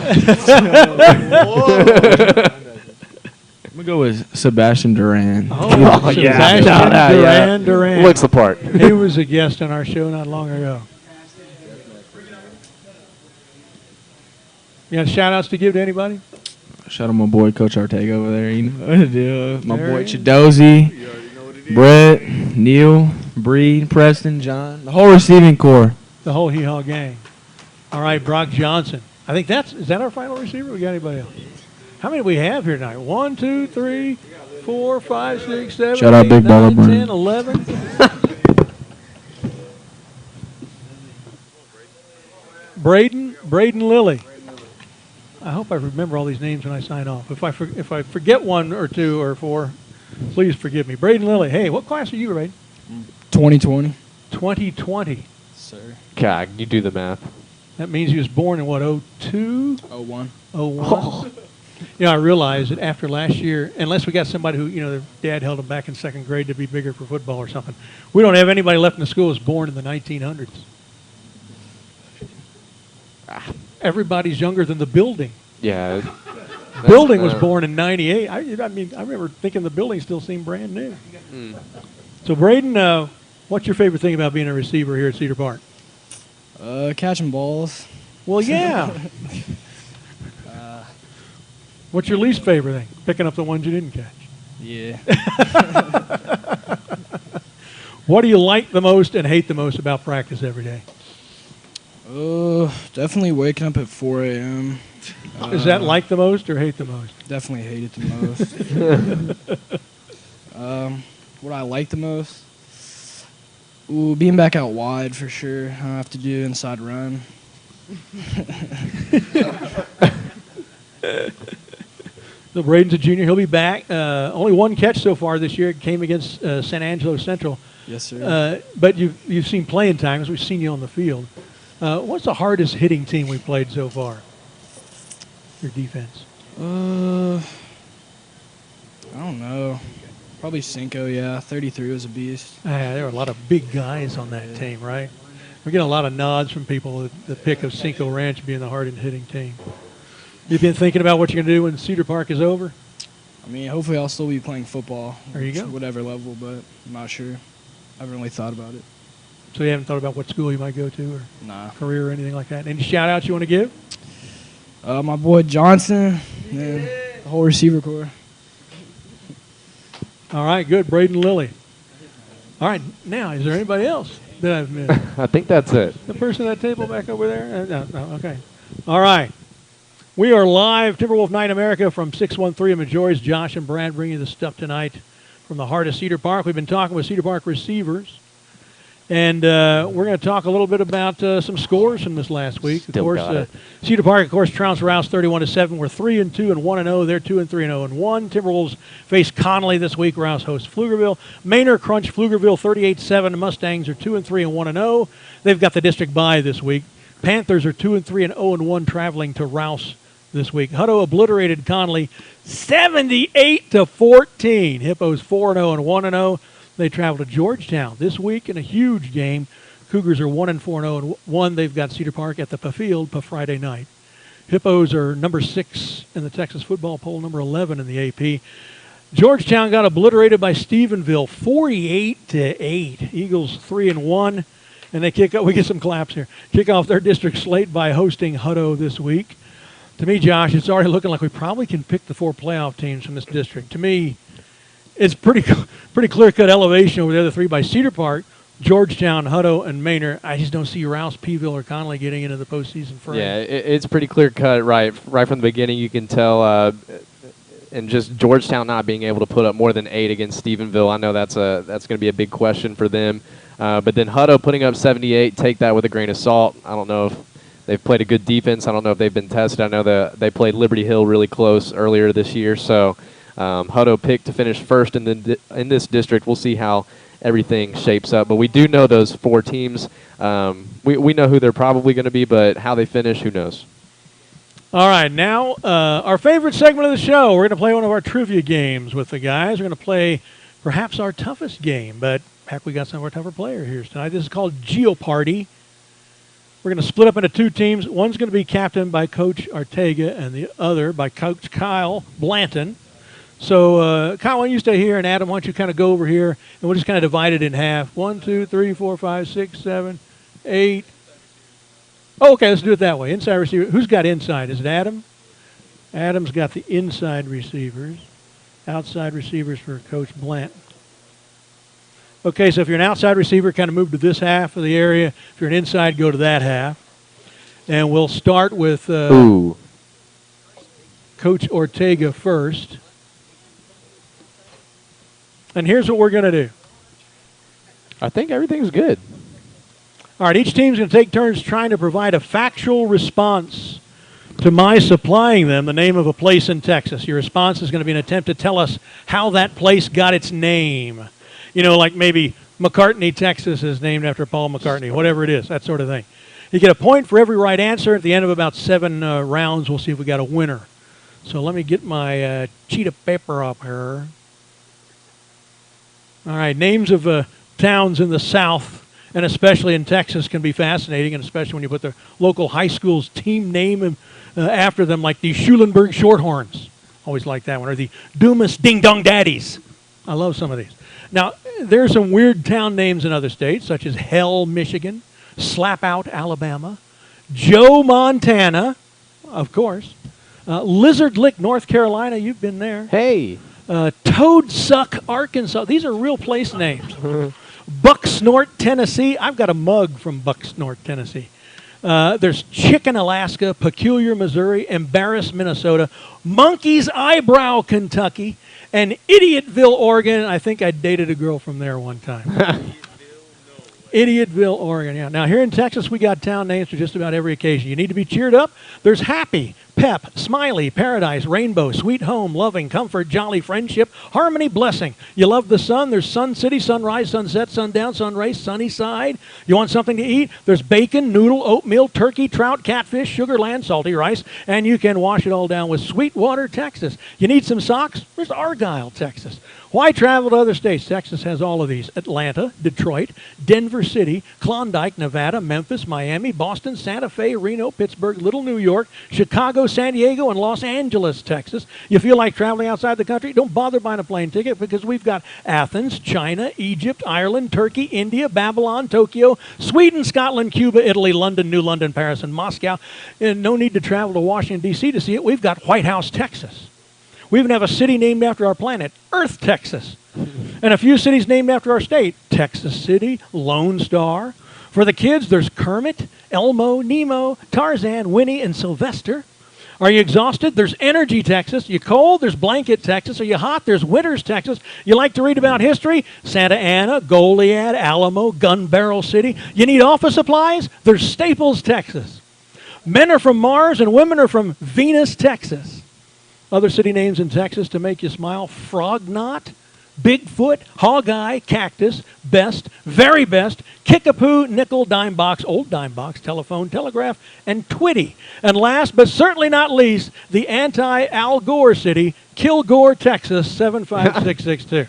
gonna go with Sebastian Duran. Oh, yeah. Duran. Looks the part. He was a guest on our show not long ago. You got shout-outs to give to anybody? Shout out my boy Coach Ortega over there. You know what to do. My boy Chidozie, Brett, Neil, Bree, Preston, John, the whole receiving corps. The whole hee-haw gang. All right, Brock Johnson. I think is that our final receiver? We got anybody else? How many do we have here tonight? 1, 2, 3, 4, 5, 6, 7, Shout out 8, Big 9, Baller 10, 11. Braden Lilly. I hope I remember all these names when I sign off. If I forget one or two or four, please forgive me. Braden Lilly. Hey, what class are you, Braden? 2020. 2020. Sir. God, you do the math. That means he was born in what, 02? 01. 01. I realized that after last year, unless we got somebody who, their dad held them back in second grade to be bigger for football or something, we don't have anybody left in the school who was born in the 1900s. Everybody's younger than the building. Yeah. Building was born in 98. I remember thinking the building still seemed brand new. So, Braden, what's your favorite thing about being a receiver here at Cedar Park? Catching balls. Well, yeah. What's your least favorite thing? Picking up the ones you didn't catch. Yeah. What do you like the most and hate the most about practice every day? Definitely waking up at 4 a.m. Is that like the most or hate the most? Definitely hate it the most. What I like the most? Being back out wide for sure. I don't have to do inside run. So Braden's a junior. He'll be back. Only one catch so far this year. It came against San Angelo Central. Yes, sir. But you've seen playing times. We've seen you on the field. What's the hardest hitting team we've played so far? Your defense. I don't know. Probably Cinco, yeah. 33 was a beast. There were a lot of big guys on that team, right? We're getting a lot of nods from people the pick of Cinco Ranch being the hardest hitting team. You've been thinking about what you're going to do when Cedar Park is over? I mean, hopefully I'll still be playing football. There you go. Whatever level, but I'm not sure. I haven't really thought about it. So you haven't thought about what school you might go to or career or anything like that? Any shout-outs you want to give? My boy Johnson and the whole receiver corps. All right, good. Braden Lilly. All right, now, is there anybody else that I've missed? I think that's it. The person at that table back over there? No, okay. All right. We are live, Timberwolf Night America from 613 of Major's. Josh and Brad bringing you the stuff tonight from the heart of Cedar Park. We've been talking with Cedar Park receivers. And we're going to talk a little bit about some scores from this last week. Of course, Cedar Park, of course, trounced Rouse 31-7. We're 3-2 and 1-0. They're 2-3 and 0-1. Timberwolves face Connolly this week. Rouse hosts Pflugerville. Manor crunch Pflugerville 38-7. The Mustangs are 2-3 and 1-0. They've got the district bye this week. Panthers are 2-3 and 0-1, traveling to Rouse this week. Hutto obliterated Connolly 78-14. Hippos 4-0 and 1-0. They travel to Georgetown this week in a huge game. Cougars are 1-4 and 1. They've got Cedar Park at the Field Friday night. Hippos are number 6 in the Texas football poll, number 11 in the AP. Georgetown got obliterated by Stephenville 48-8. Eagles 3-1, and they kick up. We get some claps here. Kick off their district slate by hosting Hutto this week. To me, Josh, it's already looking like we probably can pick the 4 playoff teams from this district. To me, it's pretty clear-cut elevation over the other three by Cedar Park, Georgetown, Hutto, and Manor. I just don't see Rouse, Peeville, or Connolly getting into the postseason frame. Yeah, it's pretty clear-cut right from the beginning. You can tell, and just Georgetown not being able to put up more than 8 against Stephenville. I know that's going to be a big question for them. But then Hutto putting up 78, take that with a grain of salt. I don't know if they've played a good defense. I don't know if they've been tested. I know they played Liberty Hill really close earlier this year. So Hutto picked to finish first in this district. We'll see how everything shapes up. But we do know those 4 teams. We know who they're probably going to be, but how they finish, who knows? All right, now our favorite segment of the show. We're going to play one of our trivia games with the guys. We're going to play perhaps our toughest game, but heck, we got some of our tougher players here tonight. This is called Geoparty. We're going to split up into 2 teams. One's going to be captained by Coach Ortega and the other by Coach Kyle Blanton. So, Kyle, why don't you stay here, and Adam, why don't you kind of go over here, and we'll just kind of divide it in half. 1, 2, 3, 4, 5, 6, 7, 8. Oh, okay, let's do it that way. Inside receiver. Who's got inside? Is it Adam? Adam's got the inside receivers. Outside receivers for Coach Blanton. Okay, so if you're an outside receiver, kind of move to this half of the area. If you're an inside, go to that half. And we'll start with Coach Ortega first. And here's what we're going to do. I think everything's good. All right, each team's going to take turns trying to provide a factual response to my supplying them the name of a place in Texas. Your response is going to be an attempt to tell us how that place got its name. You know, like maybe McCartney, Texas is named after Paul McCartney, whatever it is, that sort of thing. You get a point for every right answer. At the end of about 7 rounds, we'll see if we got a winner. So let me get my sheet of paper up here. All right, names of towns in the South, and especially in Texas, can be fascinating, and especially when you put the local high school's team name after them, like the Schulenburg Shorthorns. Always like that one. Or the Dumas Ding Dong Daddies. I love some of these. Now, there are some weird town names in other states, such as Hell, Michigan, Slapout, Alabama, Joe, Montana, of course, Lizard Lick, North Carolina. You've been there. Hey. Toad Suck, Arkansas. These are real place names. Bucksnort, Tennessee. I've got a mug from Bucksnort, Tennessee. There's Chicken, Alaska, Peculiar, Missouri, Embarrass, Minnesota, Monkey's Eyebrow, Kentucky, and Idiotville, Oregon. I think I dated a girl from there one time. Idiotville, Oregon, yeah. Now, here in Texas, we got town names for just about every occasion. You need to be cheered up. There's Happy, Pep, Smiley, Paradise, Rainbow, Sweet Home, Loving, Comfort, Jolly, Friendship, Harmony, Blessing. You love the sun. There's Sun City, Sunrise, Sunset, Sundown, Sunrays, Sunny Side. You want something to eat? There's bacon, noodle, oatmeal, turkey, trout, catfish, Sugarland, salty rice, and you can wash it all down with Sweetwater, Texas. You need some socks? There's Argyle, Texas. Why travel to other states? Texas has all of these. Atlanta, Detroit, Denver City, Klondike, Nevada, Memphis, Miami, Boston, Santa Fe, Reno, Pittsburgh, Little New York, Chicago, San Diego, and Los Angeles, Texas. You feel like traveling outside the country? Don't bother buying a plane ticket because we've got Athens, China, Egypt, Ireland, Turkey, India, Babylon, Tokyo, Sweden, Scotland, Cuba, Italy, London, New London, Paris, and Moscow. And no need to travel to Washington, D.C. to see it. We've got White House, Texas. We even have a city named after our planet, Earth, Texas. And a few cities named after our state, Texas City, Lone Star. For the kids, there's Kermit, Elmo, Nemo, Tarzan, Winnie, and Sylvester. Are you exhausted? There's Energy, Texas. You cold? There's Blanket, Texas. Are you hot? There's Winters, Texas. You like to read about history? Santa Ana, Goliad, Alamo, Gun Barrel City. You need office supplies? There's Staples, Texas. Men are from Mars and women are from Venus, Texas. Other city names in Texas to make you smile: Frog Knot, Bigfoot, Hog-Eye, Cactus, Best, Very Best, Kickapoo, Nickel, Dime Box, Old Dime Box, Telephone, Telegraph, and Twitty. And last but certainly not least, the anti-Al Gore city, Kilgore, Texas, 75662.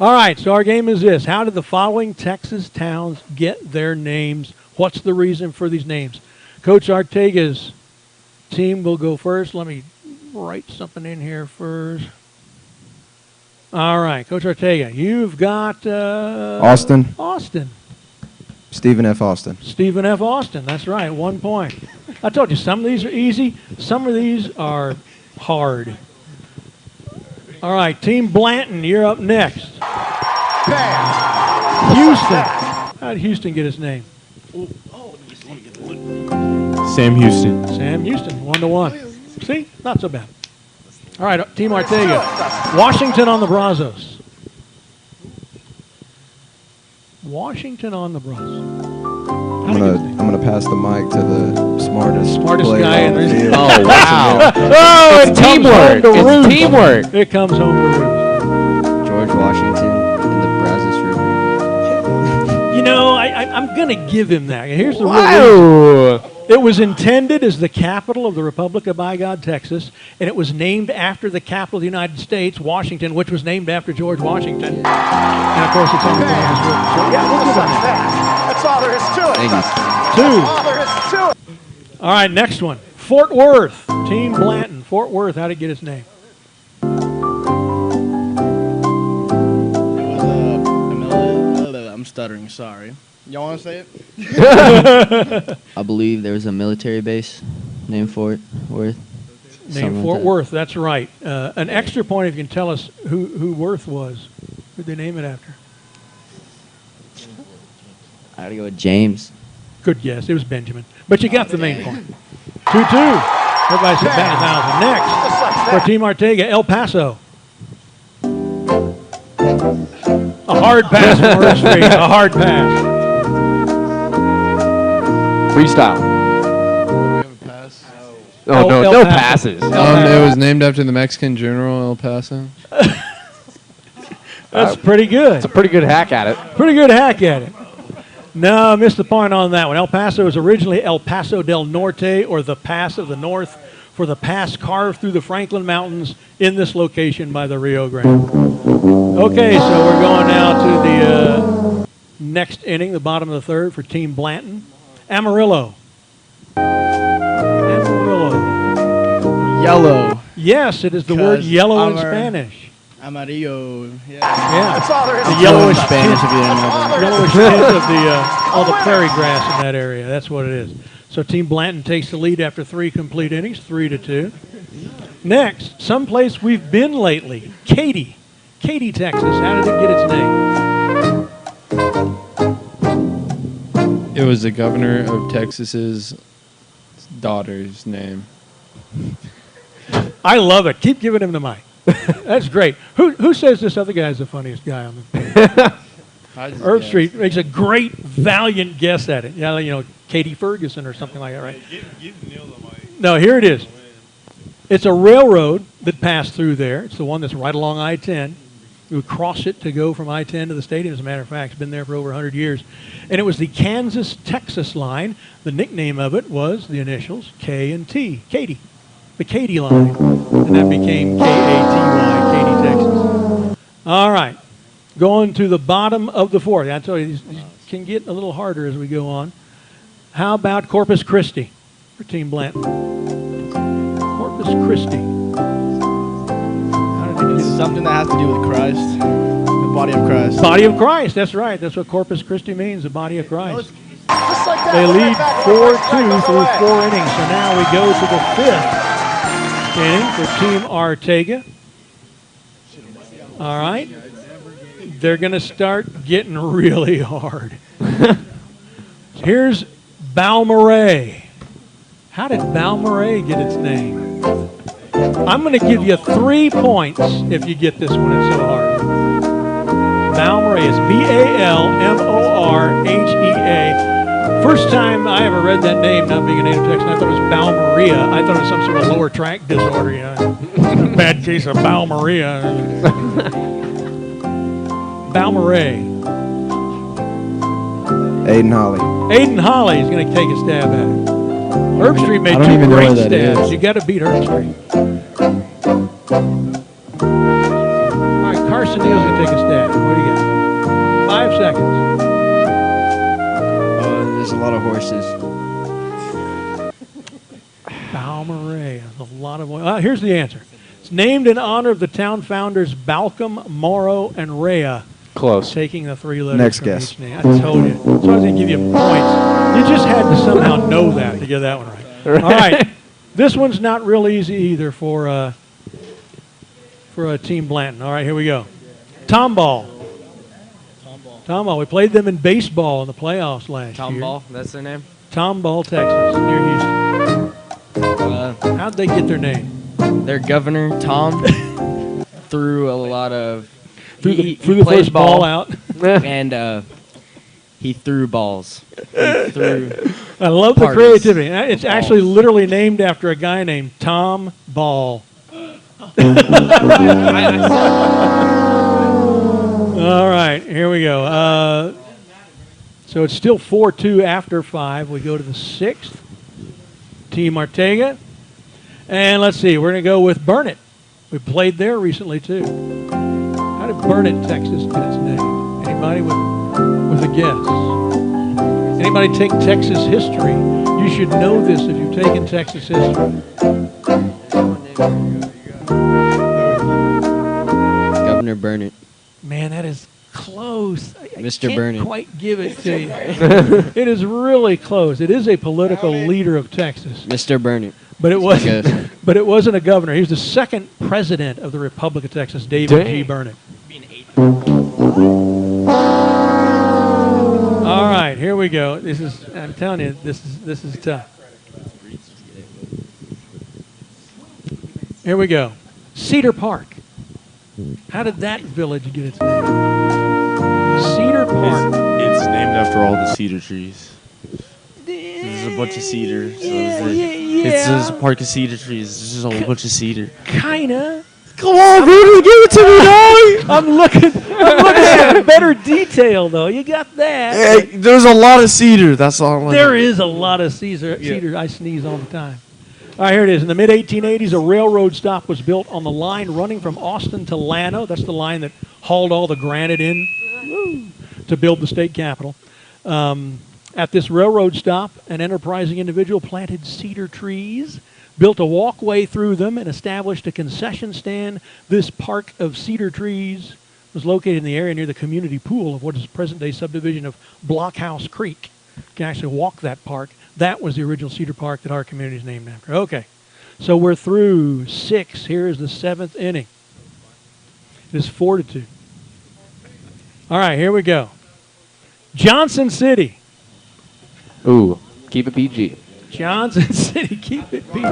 All right, so our game is this. How did the following Texas towns get their names? What's the reason for these names? Coach Ortega's team will go first. Let me write something in here first. All right, Coach Ortega, you've got Austin. Austin. Stephen F. Austin. Stephen F. Austin, that's right, 1 point. I told you, some of these are easy, some of these are hard. All right, Team Blanton, you're up next. Houston. How did Houston get his name? Sam Houston. Sam Houston, 1-1. See, not so bad. All right, Team Ortega. Washington on the Brazos. Washington on the Brazos. I'm gonna pass the mic to the smartest player guy in on the the field. Oh, wow. Oh, it's teamwork. It's teamwork. It comes home to roost. George Washington in the Brazos River. You know, I'm going to give him that. Here's the real Wow. reason. It was intended as the capital of the Republic of By God, Texas, and it was named after the capital of the United States, Washington, which was named after George Washington. And, of course, it's on the Brazos River. So, yeah, we'll give him that. That's all there is to it. Thank you. That's all there is to it. All right, next one. Fort Worth. Team Blanton. Fort Worth, how did he get his name? I'm stuttering, sorry. Y'all want to say it? I believe there was a military base named Fort Worth. Named Fort Worth, that's right. An extra point if you can tell us who Worth was. Who'd they name it after? I gotta go with James. Good guess. It was Benjamin. But you got the main point. 2-2. Everybody sit back 1,000. Next, for Team Ortega, El Paso. A hard pass from Earth Street. A hard pass. Freestyle. Oh, no, no passes. It was named after the Mexican general, El Paso. That's pretty good. It's a pretty good hack at it. Pretty good hack at it. No, I missed the point on that one. El Paso was originally El Paso del Norte, or the Pass of the North, for the pass carved through the Franklin Mountains in this location by the Rio Grande. Okay, so we're going now to the next inning, the bottom of the third for Team Blanton. Amarillo. Amarillo. Yellow. Yes, it is the word yellow in Spanish. Amarillo. Yeah. That's all there is The to it. yellowish Spanish tint, if you didn't know that. yellowish tint of all the prairie grass in that area. That's what it is. So Team Blanton takes the lead after 3 complete innings, 3-2. Next, someplace we've been lately, Katy. Katy, Texas. How did it get its name? It was the governor of Texas's daughter's name. I love it. Keep giving him the mic. That's great. Who says this other guy is the funniest guy on the Herb Street makes a great, valiant guess at it. Yeah, you know, Katie Ferguson or something like that, right? Give Neil the mic. No, here it is. It's a railroad that passed through there. It's the one that's right along I-10. We would cross it to go from I-10 to the stadium. As a matter of fact, it's been there for over 100 years. And it was the Kansas-Texas line. The nickname of it was the initials K and T, Katy. The Katy line. And that became K-A-T-Y, Katy, Texas. All right. Going to the bottom of the fourth. I tell you, these can get a little harder as we go on. How about Corpus Christi for Team Blanton? Corpus Christi. It's something that has to do with Christ, the body of Christ. Body of Christ, that's right. That's what Corpus Christi means, the body of Christ. Just like that. They Right lead back, 4-2 through right 4 innings. So now we go to the 5th inning for Team Ortega. All right. They're going to start getting really hard. Here's Balmorhea. How did Balmorhea get its name? I'm going to give you 3 points if you get this one. It's so hard. Balmorhea is B-A-L-M-O-R-H-E-A. First time I ever read that name, not being a native Texan, I thought it was Balmorhea. I thought it was some sort of lower tract disorder, you know. Bad case of Balmorhea. Balmorhea. Aiden Holly. Aiden Holly is going to take a stab at it. Herb Street made I don't 2 even know great where that stabs. is. You got to beat Herb Street. All right, Carson Neal's going to take a stab. What do you got? 5 seconds. There's a lot of horses. Balmorhea. A lot of. Here's the answer. It's named in honor of the town founders Balcom, Morrow, and Rhea. Close. Taking the 3 letters Next from guess. each name. I told you. So I was going to give you points. You just had to somehow know that to get that one right. All right. This one's not real easy either for for Team Blanton. All right, here we go. Tomball. Tomball. We played them in baseball in the playoffs last year. Tomball, that's their name? Tomball, Texas, near Houston. How'd they get their name? Their governor, Tom, threw a lot of... Threw he the played first ball out. And he threw balls. He threw I love the parties. creativity. It's actually literally named after a guy named Tom Ball. All right, here we go. So it's still 4-2 after 5. We go to the 6th. Team Ortega. And let's see, we're going to go with Burnett. We played there recently, too. How did Burnett, Texas, get its name? Anybody with a guess? Anybody take Texas history? You should know this if you've taken Texas history. Governor Burnett. Man, that is close. Mr. I can't Burnett. quite give it to you. It is really close. It is a political leader of Texas. Mr. Burnett. But it wasn't. But it wasn't a governor. He was the second president of the Republic of Texas, David G. Burnett. All right, here we go. This is. I'm telling you, this is tough. Here we go. Cedar Park. How did that village get its name? Cedar Park. It's named after all the cedar trees. There's a bunch of cedar. So it's just a park of cedar trees. It's just a whole bunch of cedar. Kinda. Come on, Rudy, give it to me, dog. I'm looking at better detail, though. You got that. Hey, there's a lot of cedar. That's all. There is a lot of cedar. I sneeze all the time. All right, here it is. In the mid-1880s, a railroad stop was built on the line running from Austin to Llano. That's the line that hauled all the granite in to build the state capitol. At this railroad stop, an enterprising individual planted cedar trees, built a walkway through them, and established a concession stand. This park of cedar trees was located in the area near the community pool of what is present-day subdivision of Blockhouse Creek. You can actually walk that park. That was the original Cedar Park that our community is named after. Okay, so we're through 6. Here is the 7th inning. It is 4-2. All right, here we go. Johnson City. Ooh, keep it PG. Johnson City, keep it PG.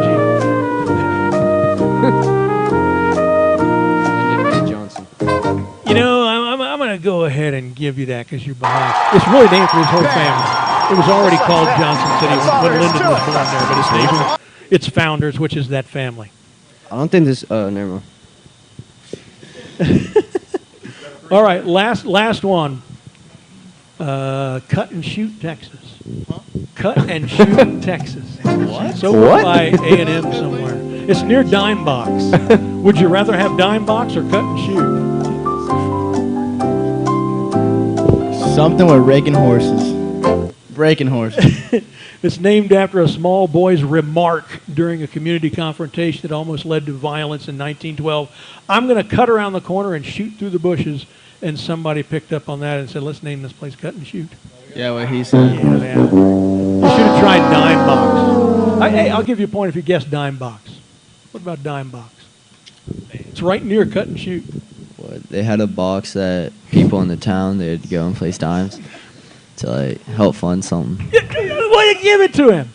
Johnson. You know, I'm going to go ahead and give you that because you're behind. It's really named for his whole family. It was already called Johnson City when Lyndon was born there, but it's named for its founders, which is that family. I don't think this. Never mind. All right, last one. Cut and Shoot, Texas. Cut and Shoot, Texas. What? So by A&M somewhere. It's near Dime Box. Would you rather have Dime Box or Cut and Shoot? Something with raking horses. Breaking horses. It's named after a small boy's remark during a community confrontation that almost led to violence in 1912. I'm going to cut around the corner and shoot through the bushes. And somebody picked up on that and said, let's name this place Cut and Shoot. Yeah, what he said. Yeah, man. You should have tried Dime Box. Hey, I'll give you a point if you guessed Dime Box. What about Dime Box? It's right near Cut and Shoot. What, they had a box that people in the town, they'd go and place dimes to like help fund something. Well, you give it to him.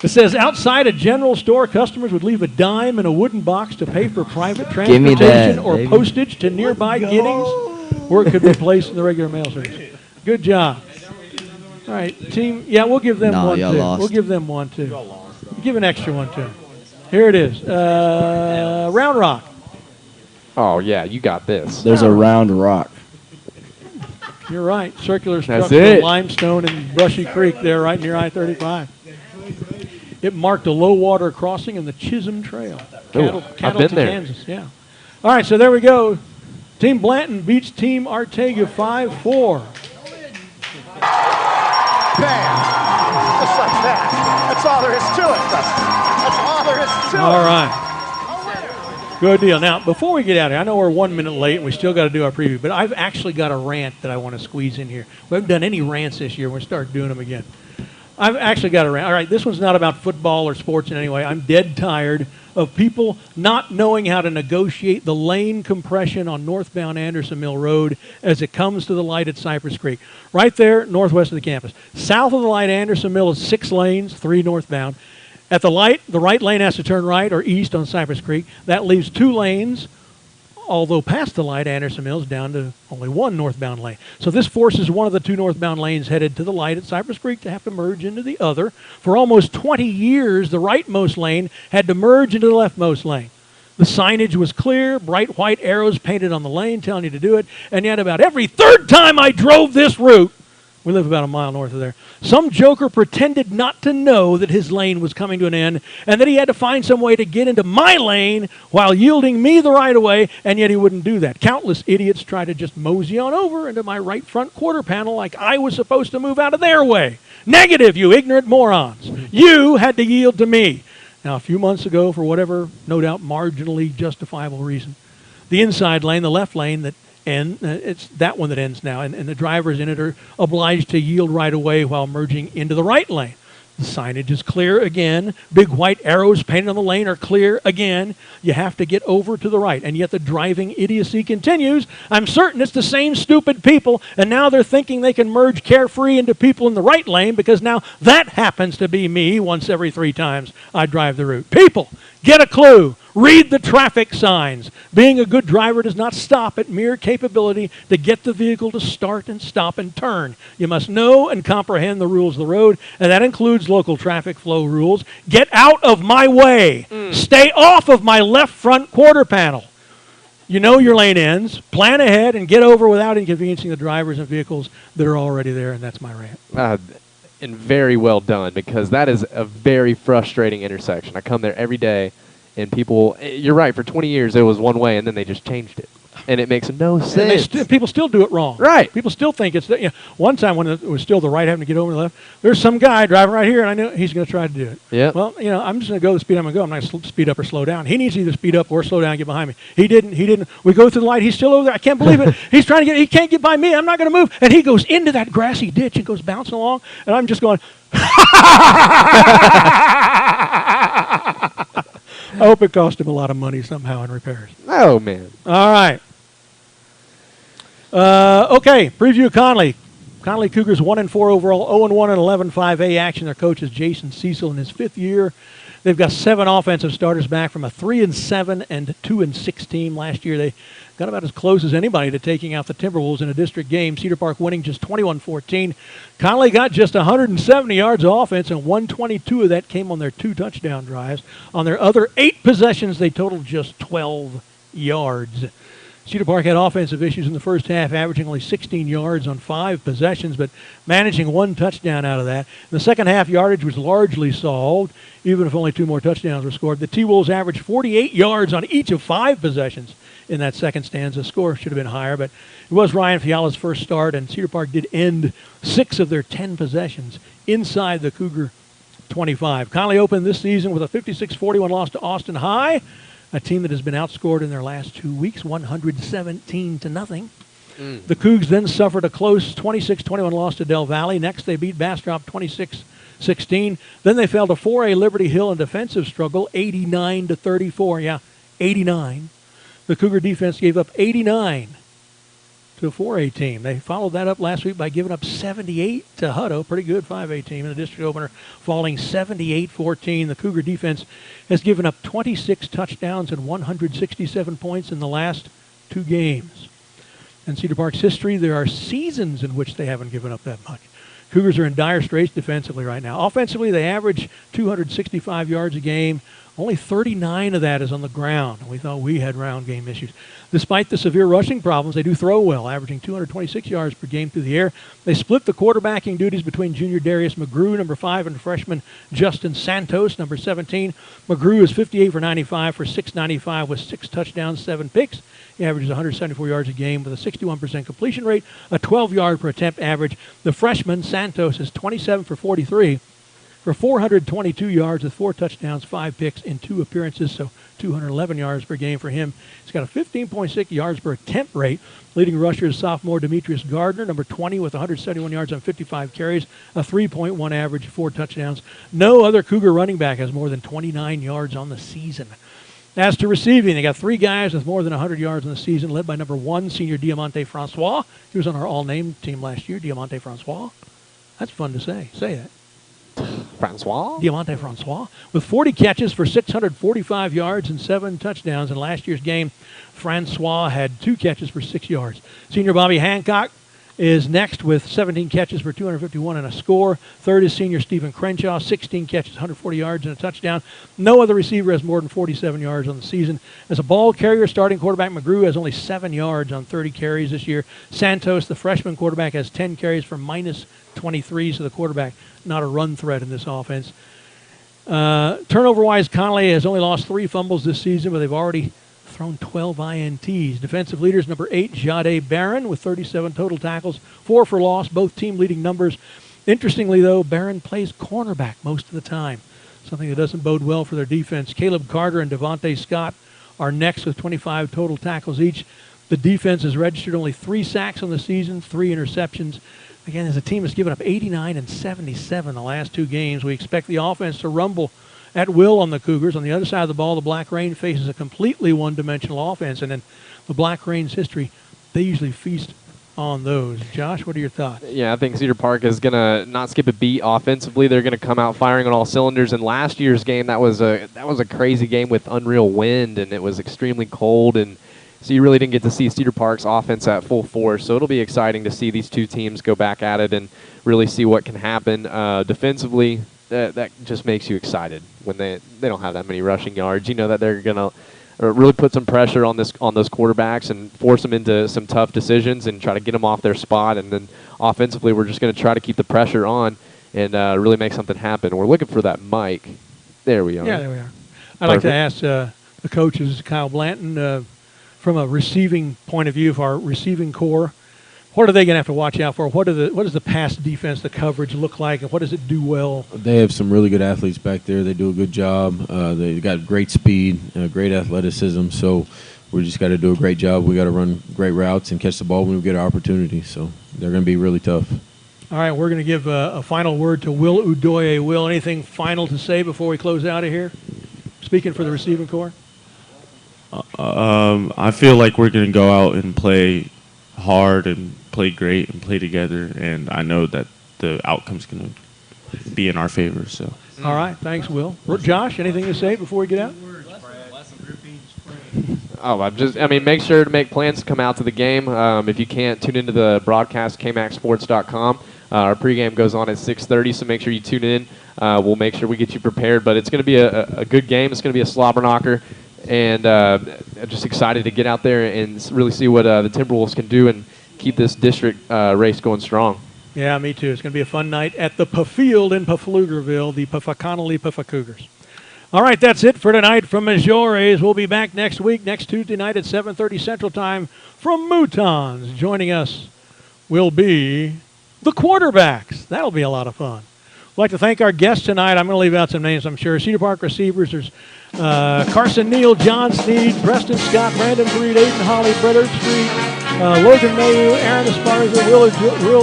It says outside a general store, customers would leave a dime in a wooden box to pay for private Give me transportation that, or baby. postage to nearby Giddings, or it could be placed in the regular mail service. Good job. All right, team. Yeah, we'll give them one y'all too. lost. We'll give them one too. Give an extra one too. Here it is. Round Rock. Oh, yeah, you got this. There's a round rock. You're right. Circular That's structure, it. limestone and Brushy Creek there right near I-35. It marked a low water crossing in the Chisholm Trail. Cattle I've been to there. Kansas, yeah. All right, so there we go. Team Blanton beats Team Ortega 5-4. Bam! Just like that. That's all there is to it, Dustin. That's all there is to it. All right. Good deal. Now, before we get out of here, I know we're 1 minute late and we still got to do our preview, but I've actually got a rant that I want to squeeze in here. We haven't done any rants this year. We're going to start doing them again. I've actually got a rant. All right, this one's not about football or sports in any way. I'm dead tired of people not knowing how to negotiate the lane compression on northbound Anderson Mill Road as it comes to the light at Cypress Creek. Right there, northwest of the campus. South of the light, Anderson Mill is 6 lanes, 3 northbound. At the light, the right lane has to turn right or east on Cypress Creek. That leaves 2 lanes, although past the light, Anderson Mills down to only 1 northbound lane. So this forces one of the 2 northbound lanes headed to the light at Cypress Creek to have to merge into the other. For almost 20 years, the rightmost lane had to merge into the leftmost lane. The signage was clear, bright white arrows painted on the lane telling you to do it, and yet about every 3rd time I drove this route, we live about a mile north of there, some joker pretended not to know that his lane was coming to an end and that he had to find some way to get into my lane while yielding me the right of way, and yet he wouldn't do that. Countless idiots tried to just mosey on over into my right front quarter panel like I was supposed to move out of their way. Negative, you ignorant morons. You had to yield to me. Now, a few months ago, for whatever, no doubt, marginally justifiable reason, the inside lane, the left lane that it's that one that ends now, and the drivers in it are obliged to yield right away while merging into the right lane. The signage is clear again. Big white arrows painted on the lane are clear again. You have to get over to the right, and yet the driving idiocy continues. I'm certain it's the same stupid people, and now they're thinking they can merge carefree into people in the right lane because now that happens to be me once every 3 times I drive the route. People, get a clue. Read the traffic signs. Being a good driver does not stop at mere capability to get the vehicle to start and stop and turn. You must know and comprehend the rules of the road, and that includes local traffic flow rules. Get out of my way. Stay off of my left front quarter panel. You know your lane ends. Plan ahead and get over without inconveniencing the drivers and vehicles that are already there, and that's my rant. And very well done, because that is a very frustrating intersection. I come there every day. And people, you're right, for 20 years it was one way, and then they just changed it. And it makes no sense. People still do it wrong. Right. People still think it's, one time when it was still the right having to get over to the left, there's some guy driving right here, and I knew he's going to try to do it. Yeah. Well, I'm just going to go the speed I'm going to go. I'm not going to speed up or slow down. He needs to either speed up or slow down and get behind me. He didn't. We go through the light. He's still over there. I can't believe it. He's trying to he can't get by me. I'm not going to move. And he goes into that grassy ditch and goes bouncing along, and I'm just going, I hope it cost him a lot of money somehow in repairs. Oh, man. All right. Okay, preview of Conley. Conley Cougars 1-4 overall, 0-1 and 11-5A action. Their coach is Jason Cecil in his 5th year. They've got 7 offensive starters back from a 3-7 and 2-6 team last year. They got about as close as anybody to taking out the Timberwolves in a district game. Cedar Park winning just 21-14. Conley got just 170 yards of offense, and 122 of that came on their 2 touchdown drives. On their other 8 possessions, they totaled just 12 yards. Cedar Park had offensive issues in the first half, averaging only 16 yards on 5 possessions, but managing 1 touchdown out of that. In the second half, yardage was largely solved, even if only 2 more touchdowns were scored. The T-Wolves averaged 48 yards on each of 5 possessions in that second stanza. Score should have been higher, but it was Ryan Fiala's first start, and Cedar Park did end 6 of their 10 possessions inside the Cougar 25. Conley opened this season with a 56-41 loss to Austin High, a team that has been outscored in their last 2 weeks, 117-0. The Cougs then suffered a close 26-21 loss to Del Valle. Next, they beat Bastrop 26-16. Then they fell to 4A Liberty Hill in defensive struggle, 89-34. Yeah, 89. The Cougar defense gave up 89 to a 4A team. They followed that up last week by giving up 78 to Hutto, pretty good 5A team in the district opener, falling 78-14. The Cougar defense has given up 26 touchdowns and 167 points in the last 2 games. In Cedar Park's history, there are seasons in which they haven't given up that much. Cougars are in dire straits defensively right now. Offensively, they average 265 yards a game. Only 39 of that is on the ground. We thought we had ground game issues. Despite the severe rushing problems, they do throw well, averaging 226 yards per game through the air. They split the quarterbacking duties between junior Darius McGrew, number 5, and freshman Justin Santos, number 17. McGrew is 58 for 95 for 695 with 6 touchdowns, 7 picks. He averages 174 yards a game with a 61% completion rate, a 12-yard per attempt average. The freshman Santos is 27 for 43 for 422 yards with 4 touchdowns, 5 picks in 2 appearances, so 211 yards per game for him. He's got a 15.6 yards per attempt rate. Leading rusher is sophomore Demetrius Gardner, number 20, with 171 yards on 55 carries, a 3.1 average, 4 touchdowns. No other Cougar running back has more than 29 yards on the season. As to receiving, they got 3 guys with more than 100 yards in the season, led by number 1, senior Diamante Francois. He was on our all-name team last year, Diamante Francois. That's fun to say. Say that. Francois? Diamante Francois. With 40 catches for 645 yards and 7 touchdowns in last year's game, Francois had 2 catches for 6 yards. Senior Bobby Hancock is next with 17 catches for 251 and a score. Third is senior Stephen Crenshaw, 16 catches, 140 yards and a touchdown. No other receiver has more than 47 yards on the season. As a ball carrier, starting quarterback McGrew has only 7 yards on 30 carries this year. Santos, the freshman quarterback, has 10 carries for minus 23, so the quarterback not a run threat in this offense. Turnover-wise, Connolly has only lost 3 fumbles this season, but they've already thrown 12 INTs. Defensive leaders, number 8, Jade Barron, with 37 total tackles, 4 for loss, both team-leading numbers. Interestingly, though, Barron plays cornerback most of the time, something that doesn't bode well for their defense. Caleb Carter and Devontae Scott are next with 25 total tackles each. The defense has registered only 3 sacks on the season, 3 interceptions. Again, as a team has given up 89 and 77 the last 2 games, we expect the offense to rumble at will on the Cougars. On the other side of the ball, the Black Rain faces a completely one-dimensional offense, and in the Black Rain's history, they usually feast on those. Josh, what are your thoughts? Yeah, I think Cedar Park is going to not skip a beat offensively. They're going to come out firing on all cylinders. In last year's game, that was a crazy game with unreal wind, and it was extremely cold, and so you really didn't get to see Cedar Park's offense at full force. So it'll be exciting to see these 2 teams go back at it and really see what can happen. Defensively, that just makes you excited when they don't have that many rushing yards. You know that they're going to really put some pressure on those quarterbacks and force them into some tough decisions and try to get them off their spot. And then offensively, we're just going to try to keep the pressure on and really make something happen. We're looking for that mic. There we are. Yeah, there we are. I'd like to ask the coaches, Kyle Blanton, from a receiving point of view of our receiving core, what are they going to have to watch out for? What does the pass defense, the coverage look like, and what does it do well? They have some really good athletes back there. They do a good job. They got great speed, great athleticism. So we just got to do a great job. We got to run great routes and catch the ball when we get our opportunity. So they're going to be really tough. All right, we're going to give a final word to Will Udoye. Will, anything final to say before we close out of here? Speaking for the receiving core. I feel like we're going to go out and play hard and play great and play together, and I know that the outcome's going to be in our favor. So. All right, thanks, Will. Josh, anything to say before we get out? Make sure to make plans to come out to the game. If you can't, tune into the broadcast, kmacsports.com. Our pregame goes on at 6:30, so make sure you tune in. We'll make sure we get you prepared, but it's going to be a good game. It's going to be a slobber knocker. And I'm just excited to get out there and really see what the Timberwolves can do and keep this district race going strong. Yeah, me too. It's going to be a fun night at the Field in Paflugerville, the Connolly Cougars. All right, that's it for tonight from Majores. We'll be back next week, next Tuesday night at 7:30 Central Time from Moutons. Joining us will be the quarterbacks. That'll be a lot of fun. I'd like to thank our guests tonight. I'm going to leave out some names, I'm sure. Cedar Park receivers, there's Carson Neal, John Sneed, Preston Scott, Brandon Breed, Aiden Holly, Brett Street, Logan Mayu, Aaron Esparza, Will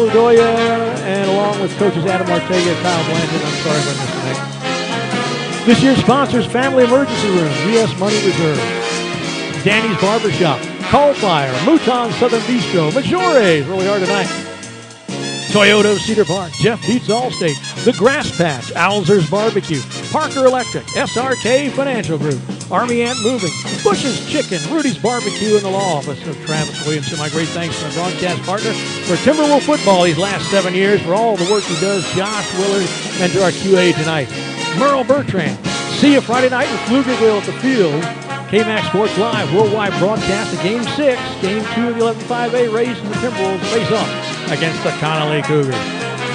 Udoya, and along with coaches Adam Ortega, Kyle Blanton. I'm sorry if I missed a name. This year's sponsors, Family Emergency Room, U.S. Money Reserve, Danny's Barbershop, Coal Fire, Mouton Southern Bistro, Majores, really hard tonight. Toyota of Cedar Park, Jeff Beats Allstate, The Grass Patch, Owlsers Barbecue, Parker Electric, SRK Financial Group, Army Ant Moving, Bush's Chicken, Rudy's Barbecue, and the law office of Travis Williamson. My great thanks to my broadcast partner for Timberwolf football these last 7 years, for all the work he does, Josh Willard, and to our QA tonight, Merle Bertrand. See you Friday night in Pflugerville at the Field. KMAX Sports Live worldwide broadcast of Game 6, Game 2 of the 11-5A race, and the Timberwolves face off against the Connolly Cougars.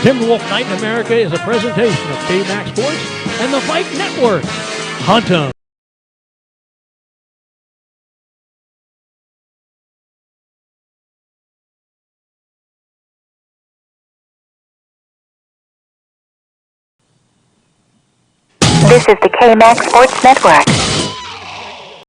Timberwolf Night in America is a presentation of KMAX Sports and the Vype Network. Hunt 'em. This is the KMAX Sports Network.